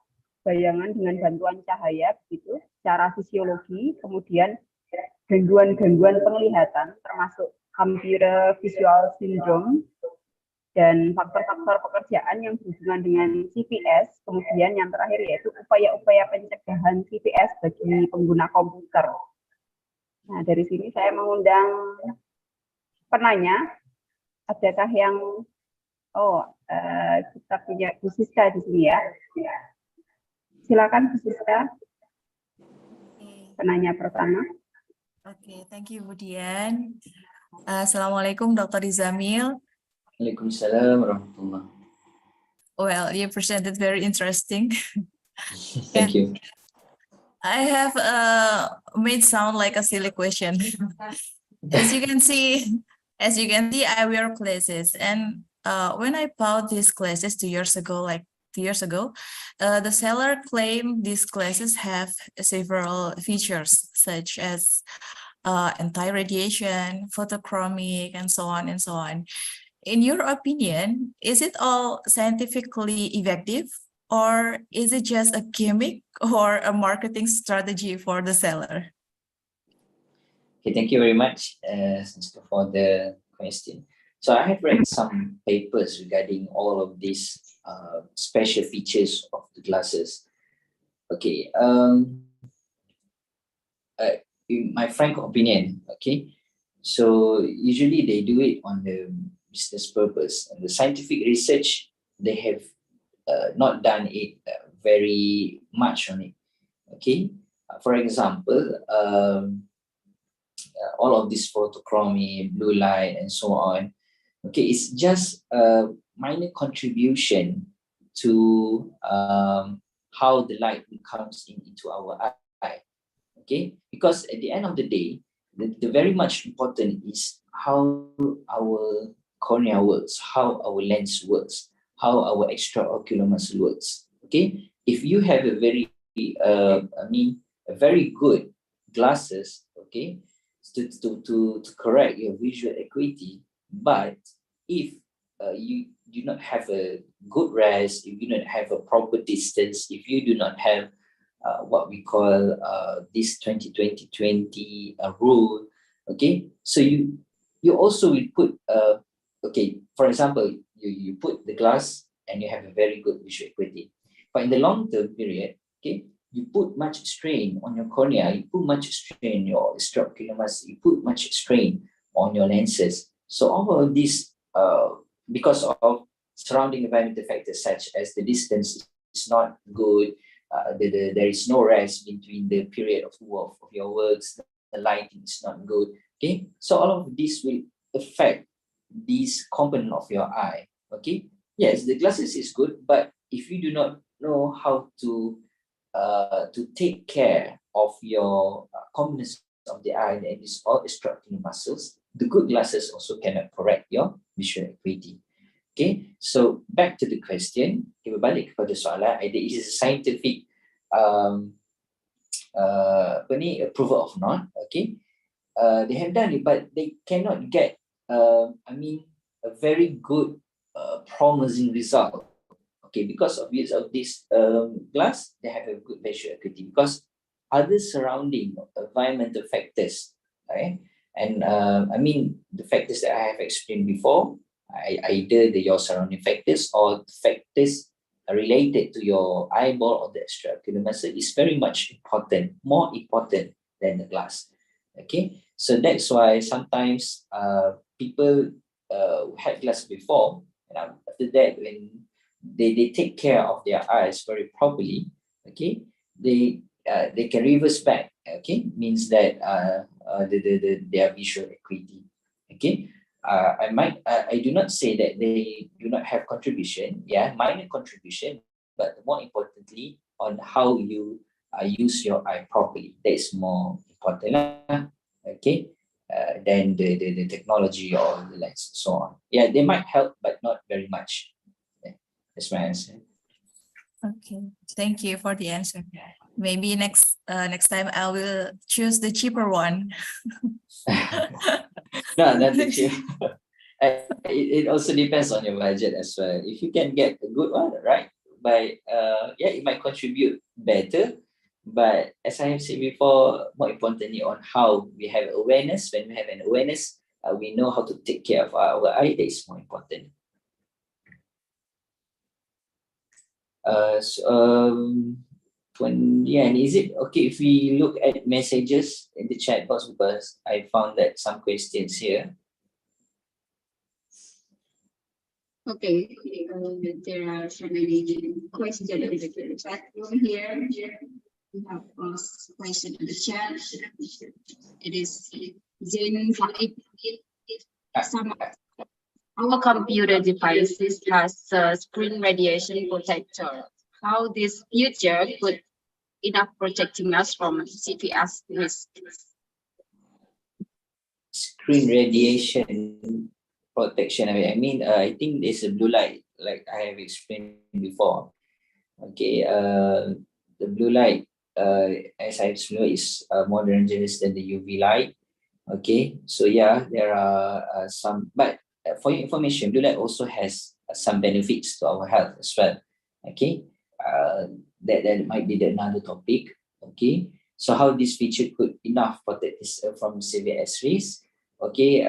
bayangan dengan bantuan cahaya, gitu, secara fisiologi, kemudian gangguan-gangguan penglihatan, termasuk computer visual syndrome, dan faktor-faktor pekerjaan yang berhubungan dengan CVS, kemudian yang terakhir yaitu upaya-upaya pencegahan CVS bagi pengguna komputer. Nah, dari sini saya mengundang penanya. Adakah yang, kita punya Bu Siska di sini ya. Silakan Bu Siska, penanya pertama. Oke, thank you Bu Dian. Assalamualaikum, Dr. Izamil. Waalaikumsalam warahmatullah. Well, you presented very interesting. Thank you. I have made sound like a silly question. As you can see, I wear glasses, and when I bought these glasses 2 years ago, the seller claimed these glasses have several features such as anti-radiation, photochromic, and so on and so on. In your opinion, is it all scientifically effective, or is it just a gimmick or a marketing strategy for the seller? Okay, thank you very much, Sister, for the question. So I have read some papers regarding all of these special features of the glasses. Okay, in my frank opinion, okay, so usually they do it on the business purpose, and the scientific research they have not done it very much on it. Okay, for example, all of this photochromy, blue light, and so on. Okay, it's just a minor contribution to how the light comes into our eye. Okay, because at the end of the day, the very much important is how our cornea works, how our lens works, how our extraocular muscle works. Okay, if you have a very, a very good glasses, okay, to correct your visual acuity, but if you do not have a good rest, if you do not have a proper distance, if you do not have what we call this 20-20-20 rule, okay, so you also will put okay, for example, you put the glass and you have a very good visual acuity, but in the long term period, okay, you put much strain on your cornea, you put much strain on your extraocular muscle, you put much strain on your lenses. So all of this, because of surrounding environmental factors such as the distance is not good, there is no rest between the period of your works, the lighting is not good. Okay, so all of this will affect this component of your eye. Okay, yes, the glasses is good, but if you do not know how to take care of your components of the eye, and it's all extraocular muscles, the good glasses also cannot correct your visual acuity. Okay, so back to the question, kita balik kepada soalan, either it is a scientific approval of not, okay, they have done it, but they cannot get, a very good, promising result. Okay, because of use of this glass, they have a good visual acuity because other surrounding environmental factors, right? And the factors that I have explained before, either your surrounding factors or factors related to your eyeball or the extraocular muscle is very much important, more important than the glass. Okay, so that's why sometimes people who had glass before, and after that, when they take care of their eyes very properly, okay, they can reverse back, okay, means that their visual acuity. Okay, I do not say that they do not have contribution, yeah, minor contribution, but more importantly on how you use your eye properly. That is more important, okay, than the technology or the lens, so on. Yeah, they might help, but not very much. That's my answer. Okay, thank you for the answer. Maybe next time I will choose the cheaper one. No, not the cheap. It also depends on your budget as well. If you can get a good one, right? But it might contribute better. But as I have said before, more importantly on how we have awareness. When we have an awareness, we know how to take care of our eye. That is more important. And is it okay if we look at messages in the chat box, because I found that some questions here. Okay, there are so many questions in the chat room here. We have a question in the chat. It is Zain some our computer devices has a screen radiation protector. How this feature could enough protecting us from CVS risks? Screen radiation protection. I think there's a blue light, like I have explained before. Okay, the blue light, as I explained, is more dangerous than the UV light. Okay, so yeah, there are some, but for your information, blue light also has some benefits to our health as well. Okay, that might be another topic. Okay, so how this feature could enough protect us from severe X-rays? Okay,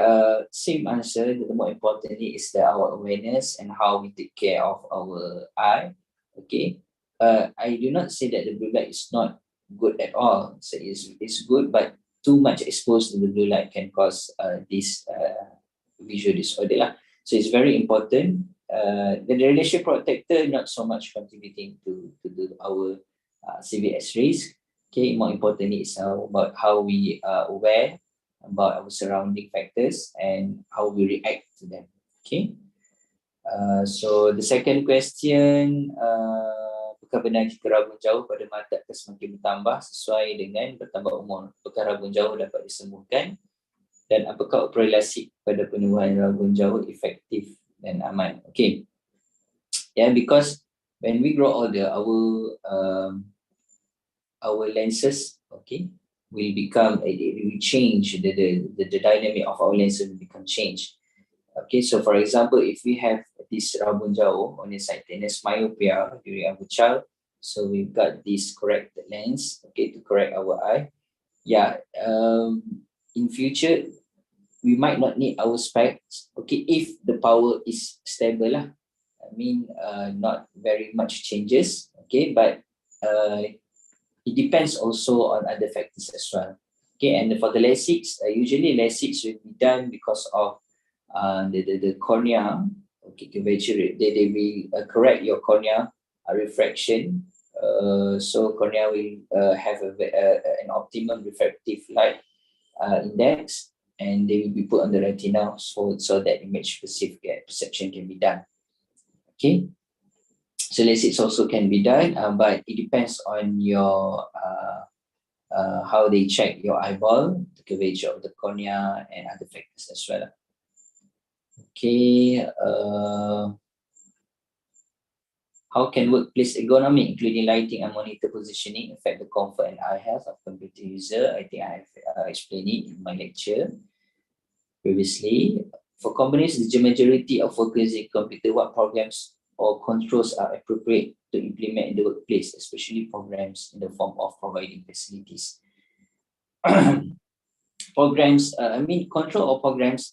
same answer. The more importantly is our awareness and how we take care of our eye. Okay, I do not say that the blue light is not good at all. So it's good, but too much exposed to the blue light can cause this visual disorder lah. So it's very important. The radiation protector not so much contributing to our severe X-rays. Okay, more importantly is about how we are aware about our surrounding factors and how we react to them. Okay. So the second question, apakah benar jika rabun jauh pada mata akan semakin bertambah sesuai dengan bertambah umur? Apakah rabun jauh dapat disembuhkan? Dan apakah operasi pada penyembuhan rabun jauh efektif dan aman? Okay. Yeah, because when we grow older, our lenses, okay, will become, it will change, the dynamic of our lenses will become changed. Okay, so for example, if we have this rabun jauh on the sightedness myopia during our child, so we've got this corrected lens, okay, to correct our eye. Yeah, in future, we might not need our specs, okay, if the power is stable lah. Not very much changes, okay, but it depends also on other factors as well. Okay, and for the LASIK, usually LASIK will be done because of the cornea, okay, curvature. They will correct your cornea refraction. So cornea will have an optimum refractive light index, and they will be put on the retina so that image perception can be done. Okay, so LASIK also can be done, but it depends on your how they check your eyeball, the curvature of the cornea, and other factors as well. Okay, how can workplace ergonomy, including lighting and monitor positioning, affect the comfort and eye health of computer user? I think I have explained it in my lecture previously. For companies, the majority of workers in computer, what programs or controls are appropriate to implement in the workplace, especially programs in the form of providing facilities? Programs, control or programs,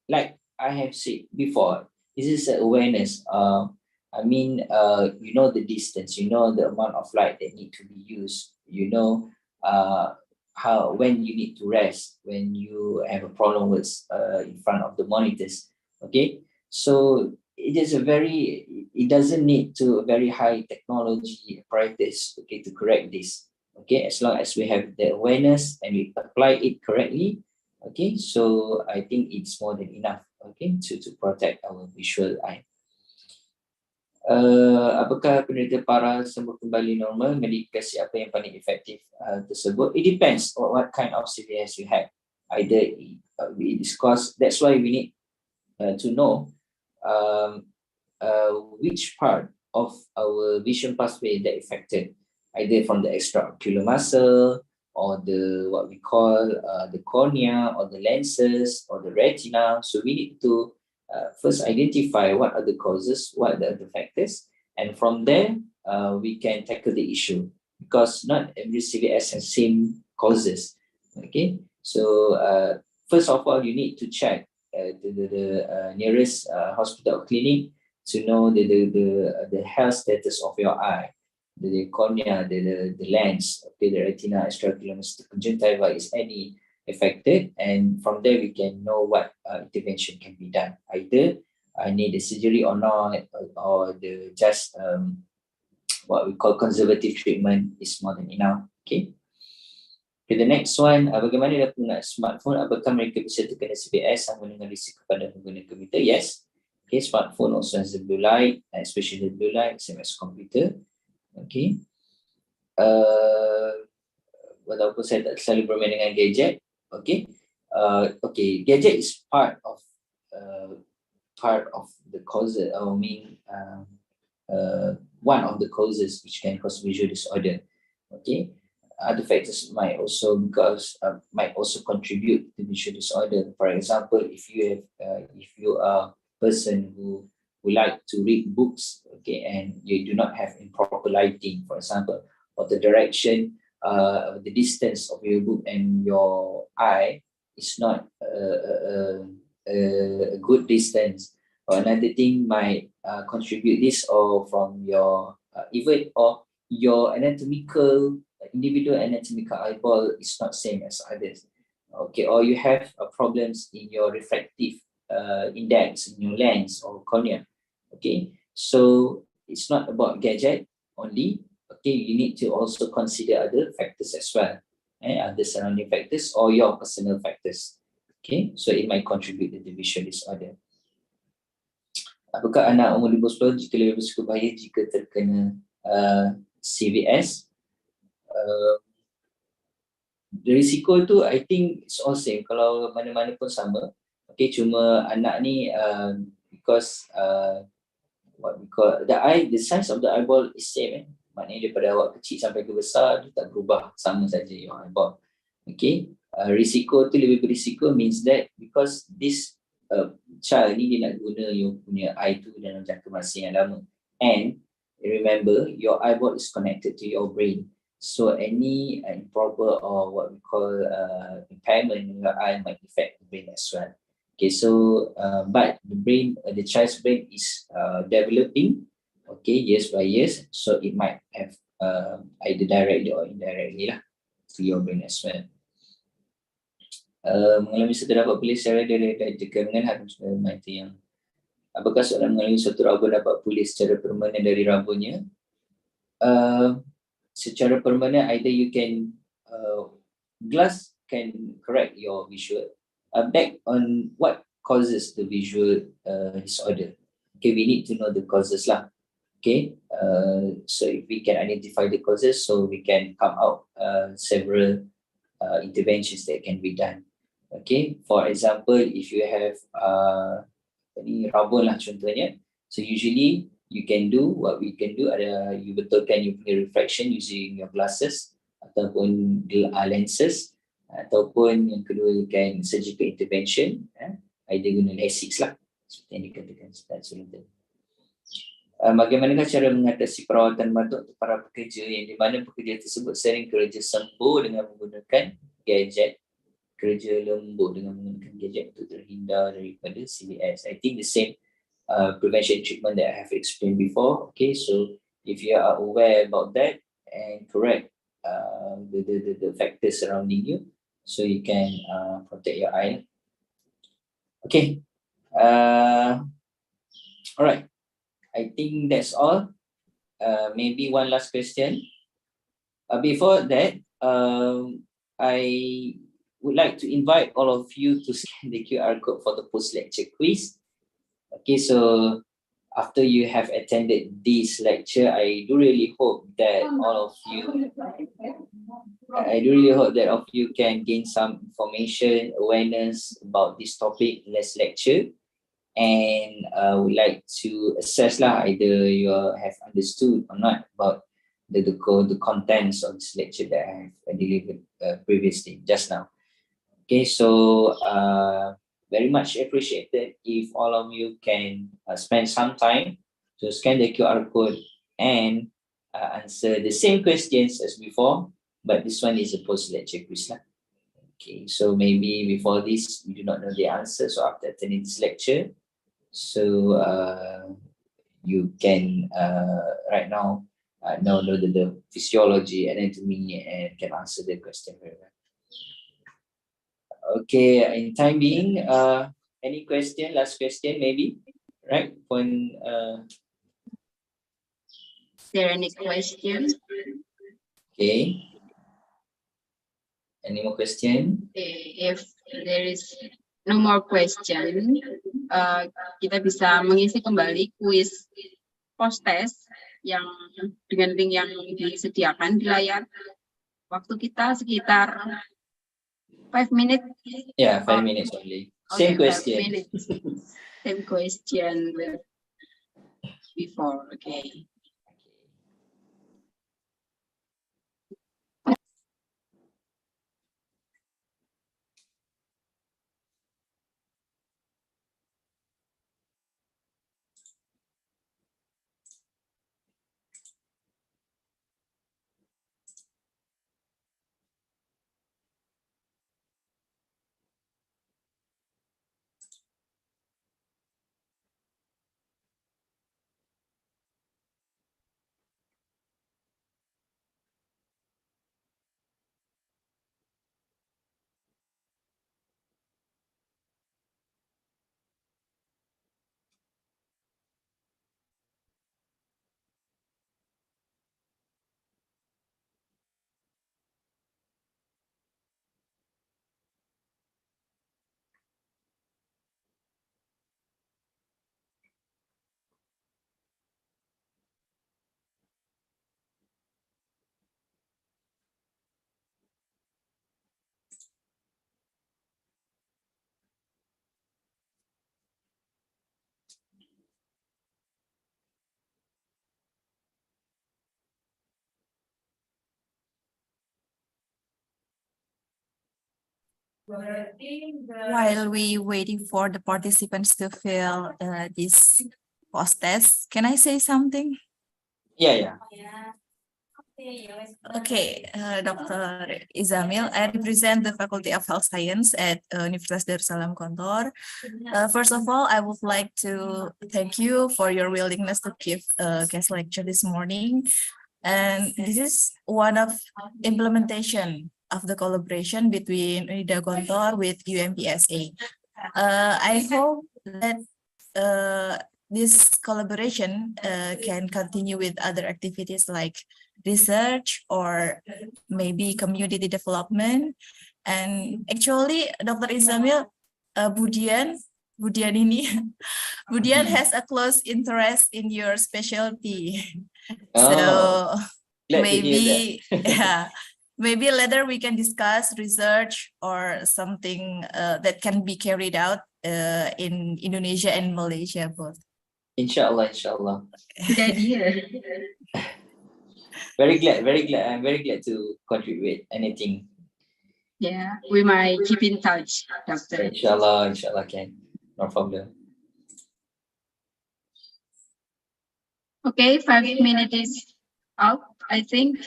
like I have said before, this is awareness. You know the distance, you know the amount of light that need to be used, you know when you need to rest, when you have a problem with in front of the monitors. Okay, so it doesn't need to a very high technology apparatus, okay, to correct this. Okay, as long as we have the awareness and we apply it correctly, okay, so I think it's more than enough, okay, to protect our visual eye. Apakah penderita para sembuh kembali normal, medikasi apa yang paling efektif tersebut? It depends on what kind of CVS you have. Either it is cause, that's why we need to know which part of our vision pathway that affected, either from the extraocular muscle or the what we call the cornea or the lenses or the retina. So we need to first identify what are the causes, what are the factors, and from there we can tackle the issue, because not every CVS has same causes. Okay, so first of all, you need to check the nearest hospital or clinic to know the health status of your eye, the cornea, the lens, okay, the retina, extraocular, the conjunctiva, is any affected, and from there we can know what intervention can be done. Either I need a surgery or not, or the just what we call conservative treatment is more than enough. Okay. Okay, the next one, bagaimana dia penggunaan smartphone? Apakah mereka bisa terkena CBS sama dengan risiko pada pengguna komputer? Yes. Okay, smartphone also has the blue light, especially the blue light, same as computer. Okay. Walaupun saya tak selalu bermain dengan gadget. Okay. Okay, gadget is part of the causes, one of the causes which can cause visual disorder. Okay. Other factors might also contribute to visual disorder. For example, if you are a person who like to read books, okay, and you do not have improper lighting, for example, or the direction, the distance of your book and your eye is not a good distance, or another thing might contribute this, or from your your individual anatomical eyeball is not same as others. Okay, or you have problems in your refractive index in your lens or cornea. Okay, so it's not about gadget only. Okay, you need to also consider other factors as well, other surrounding factors or your personal factors. Okay, so it might contribute to the visual disorder. Apakah anak umur 15 tahun jika lebih berisiko bahaya jika terkena CVS? Risiko tu I think it's all same, kalau mana-mana pun sama. Okay, cuma anak ni because what we call the size of the eyeball is same. Maknanya daripada awak kecil sampai ke besar dia tak berubah, sama saja your eyeball. Okay, risiko tu lebih berisiko means that because this child ni dia nak guna you punya eye tu dalam jangka masa yang lama, and remember your eyeball is connected to your brain. So any improper or what we call impairment in your eye might affect the brain as well. Okay, so but the child's brain is developing, okay, years by years, so it might have either directly or indirectly lah to your brain as well. Mengalami satu dapat pulih secara jika dengan harus mata yang apakah seorang mengalami satu raba dapat pulih secara permanen dari rabanya? Secara permanen, either you can glass can correct your visual. Back on what causes the visual disorder. Okay, we need to know the causes lah. Okay, so if we can identify the causes, so we can come out several interventions that can be done. Okay, for example, if you have rabun lah contohnya, so usually you can do what we can do ada you betulkan you punya refraction using your glasses ataupun lenses, ataupun yang kedua you can surgical intervention, either guna LASIK lah seperti yang dikatakan sebelum tadi. Bagaimanakah cara mengatasi perawatan mata untuk para pekerja yang di mana pekerja tersebut sering kerja sembur dengan menggunakan gadget, kerja lembut dengan menggunakan gadget untuk terhindar daripada CVS? I think the same prevention treatment that I have explained before. Okay, so if you are aware about that and correct the factors surrounding you, so you can protect your eye. Okay, all right. I think that's all. Maybe one last question. Before that, I would like to invite all of you to scan the QR code for the post-lecture quiz. Okay, so after you have attended this lecture, I do really hope that all of you can gain some information, awareness about this topic in this lecture, and would like to assess either you have understood or not about the contents of this lecture that I have delivered previously, just now. Okay, so very much appreciated if all of you can spend some time to scan the QR code and answer the same questions as before, but this one is a post-lecture quiz. Okay, so maybe before this, you do not know the answer, so after attending this lecture, so you can right now know the physiology, anatomy, and can answer the question very well. Okay, in time being, any question, last question maybe, right? Is there any questions? Okay. Any more question? If there is no more question, kita bisa mengisi kembali kuis post-test yang dengan link yang disediakan di layar. Waktu kita sekitar 5 minutes. Yeah, 5 minutes only. Okay, Same question. 5 minutes. Same question with before. Okay. While we waiting for the participants to fill this post test, can I say something? Yeah. Okay, Dr. Izamil, I represent the Faculty of Health Science at Universitas Darussalam Kontor. First of all, I would like to thank you for your willingness to give a guest lecture this morning. And this is one of implementation of the collaboration between Unida Kontor with UMPSA. I hope that this collaboration can continue with other activities like research or maybe community development. And actually, Dr. Izamil, Budian has a close interest in your specialty. So glad to hear that. maybe later we can discuss research or something that can be carried out in Indonesia and Malaysia both. Inshallah. Good idea. Very glad. I'm very glad to contribute anything. Yeah, we might keep in touch, Doctor. Inshallah, can. No problem. Okay, 5 minutes is out, I think.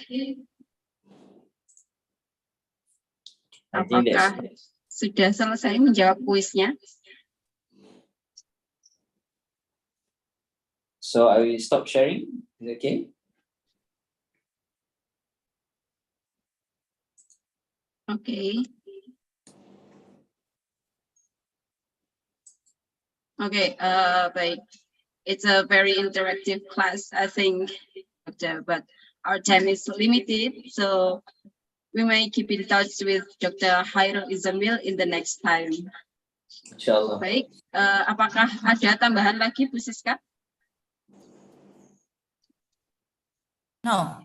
Apakah sudah selesai menjawab kuisnya? So I will stop sharing. Is it okay? Okay. Okay, baik. It's a very interactive class, I think, but our time is limited, so we may keep in touch with Dr. Hairul Izamil in the next time. Inshallah. Baik, apakah ada tambahan lagi, Bu Siska? No.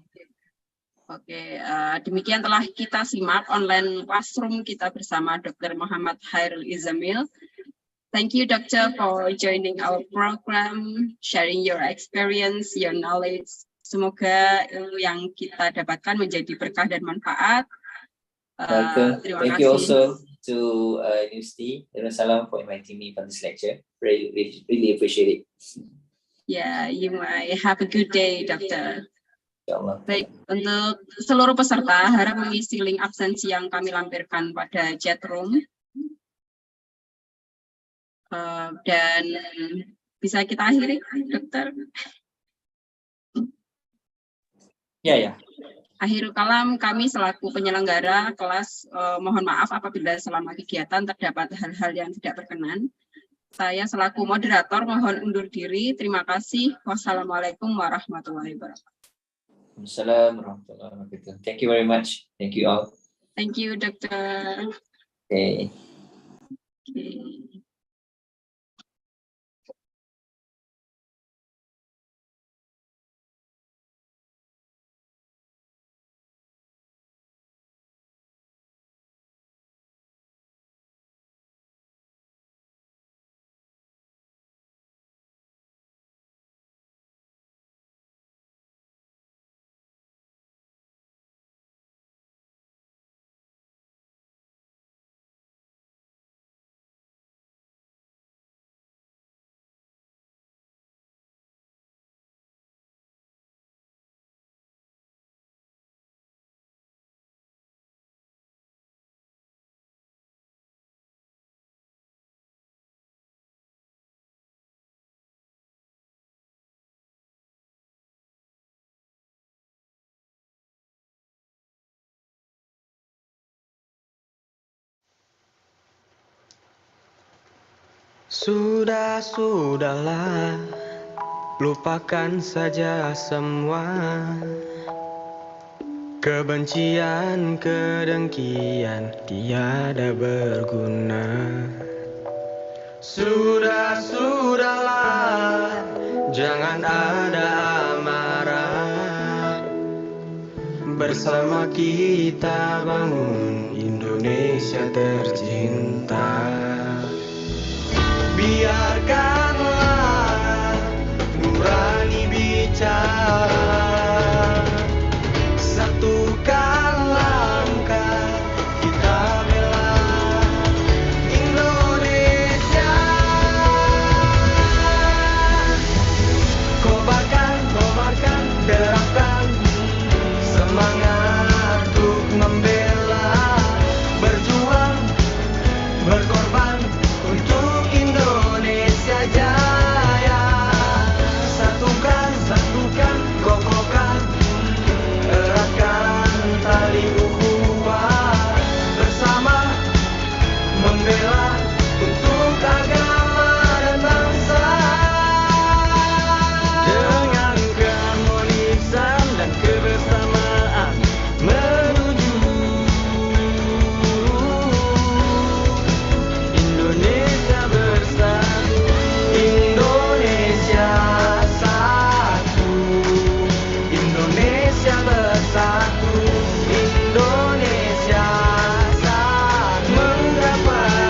Oke, demikian telah kita simak online classroom kita bersama Dr. Muhammad Hairul Izamil. Thank you, Doctor, for joining our program, sharing your experience, your knowledge. Semoga ilmu yang kita dapatkan menjadi berkah dan manfaat. Terima kasih. Thank you also to University Darussalam for inviting me for this lecture. Really appreciate it. Yeah, you might have a good day, Doctor. Inshallah. Baik, untuk seluruh peserta harap mengisi link absensi yang kami lampirkan pada chat room. Dan bisa kita akhiri, Dokter? Ya. Akhirul kalam, kami selaku penyelenggara kelas mohon maaf apabila selama kegiatan terdapat hal-hal yang tidak berkenan. Saya selaku moderator mohon undur diri. Terima kasih. Wassalamualaikum warahmatullahi wabarakatuh. Assalamualaikum warahmatullahi wabarakatuh. Thank you very much. Thank you all. Thank you, Doctor. Okay. Okay. Sudahlah, lupakan saja semua kebencian, kedengkian, tiada berguna. Sudahlah, jangan ada amarah. Bersama kita bangun Indonesia tercinta. Biarkanlah nurani bicara, satukan langkah kita bela Indonesia. Kobarkan, derapkan semangat untuk membela, berjuang, berkorban untuk Indonesia jaya. Satukan, kokohkan, eratkan tali ukhuwah, bersama membela untuk agama dan bangsa. Dengan keharmonisan dan kebersamaan menuju Indonesia bersatu. Indonesia satu, Indonesia bersatu, Indonesia satu. Menggapai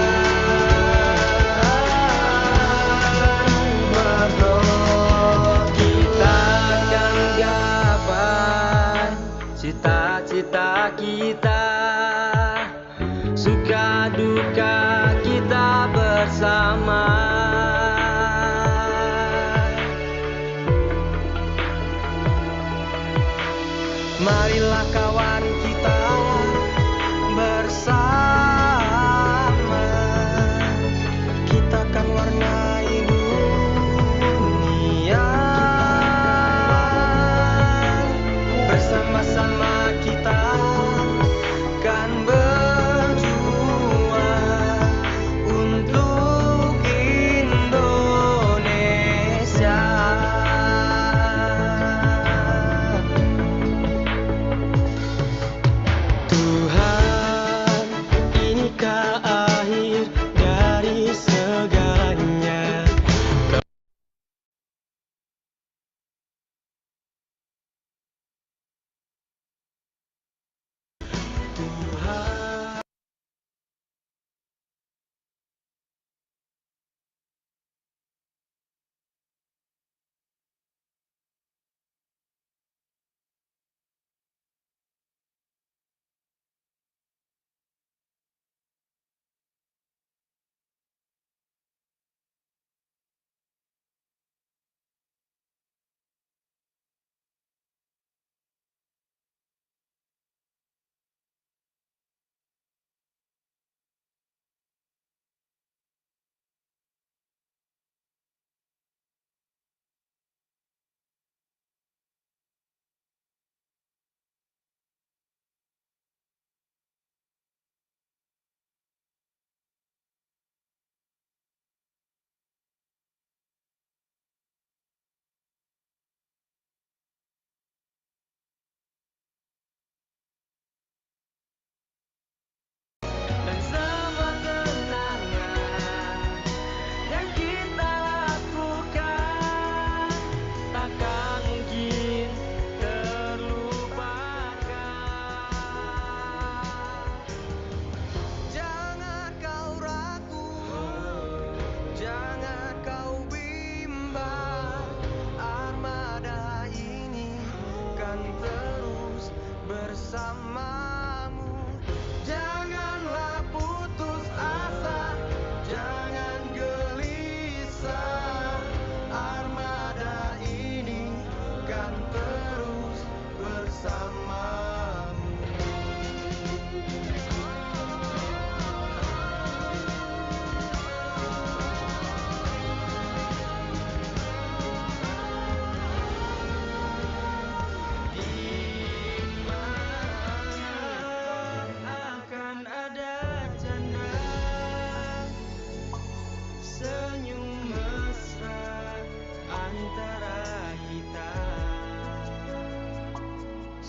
kita akan gapai cita-cita kita, suka duka kita bersama. Marilah kawan kita bersama, kita akan warnai dunia. Bersama-sama kita kan berjuang untuk Indonesia. Tuhan, inikah akhir dari segalanya?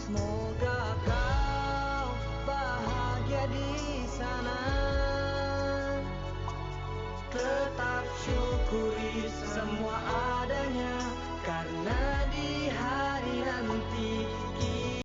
Semoga kau bahagia di sana. Tetap syukuri semua adanya.